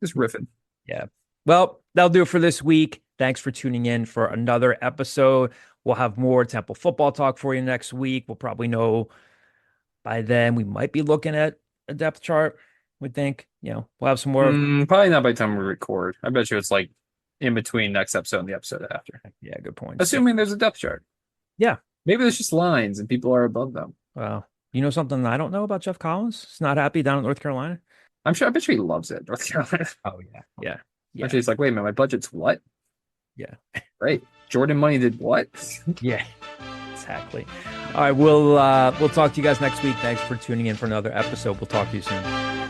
Just riffing. Yeah. Well, that'll do it for this week. Thanks for tuning in for another episode. We'll have more Temple football talk for you next week. We'll probably know by then. We might be looking at a depth chart. We think, we'll have some more. Probably not by the time we record. I bet you it's like in between next episode and the episode after. Yeah, good point. Assuming there's a depth chart. Yeah. Maybe there's just lines and people are above them. Well, you know something I don't know about Jeff Collins? He's not happy down in North Carolina. I bet you he loves it, North Carolina. Oh, yeah. Actually, it's like, wait a minute, my budget's what? Yeah. Right. Jordan money did what? Yeah, exactly. All right, we'll talk to you guys next week. Thanks for tuning in for another episode. We'll talk to you soon.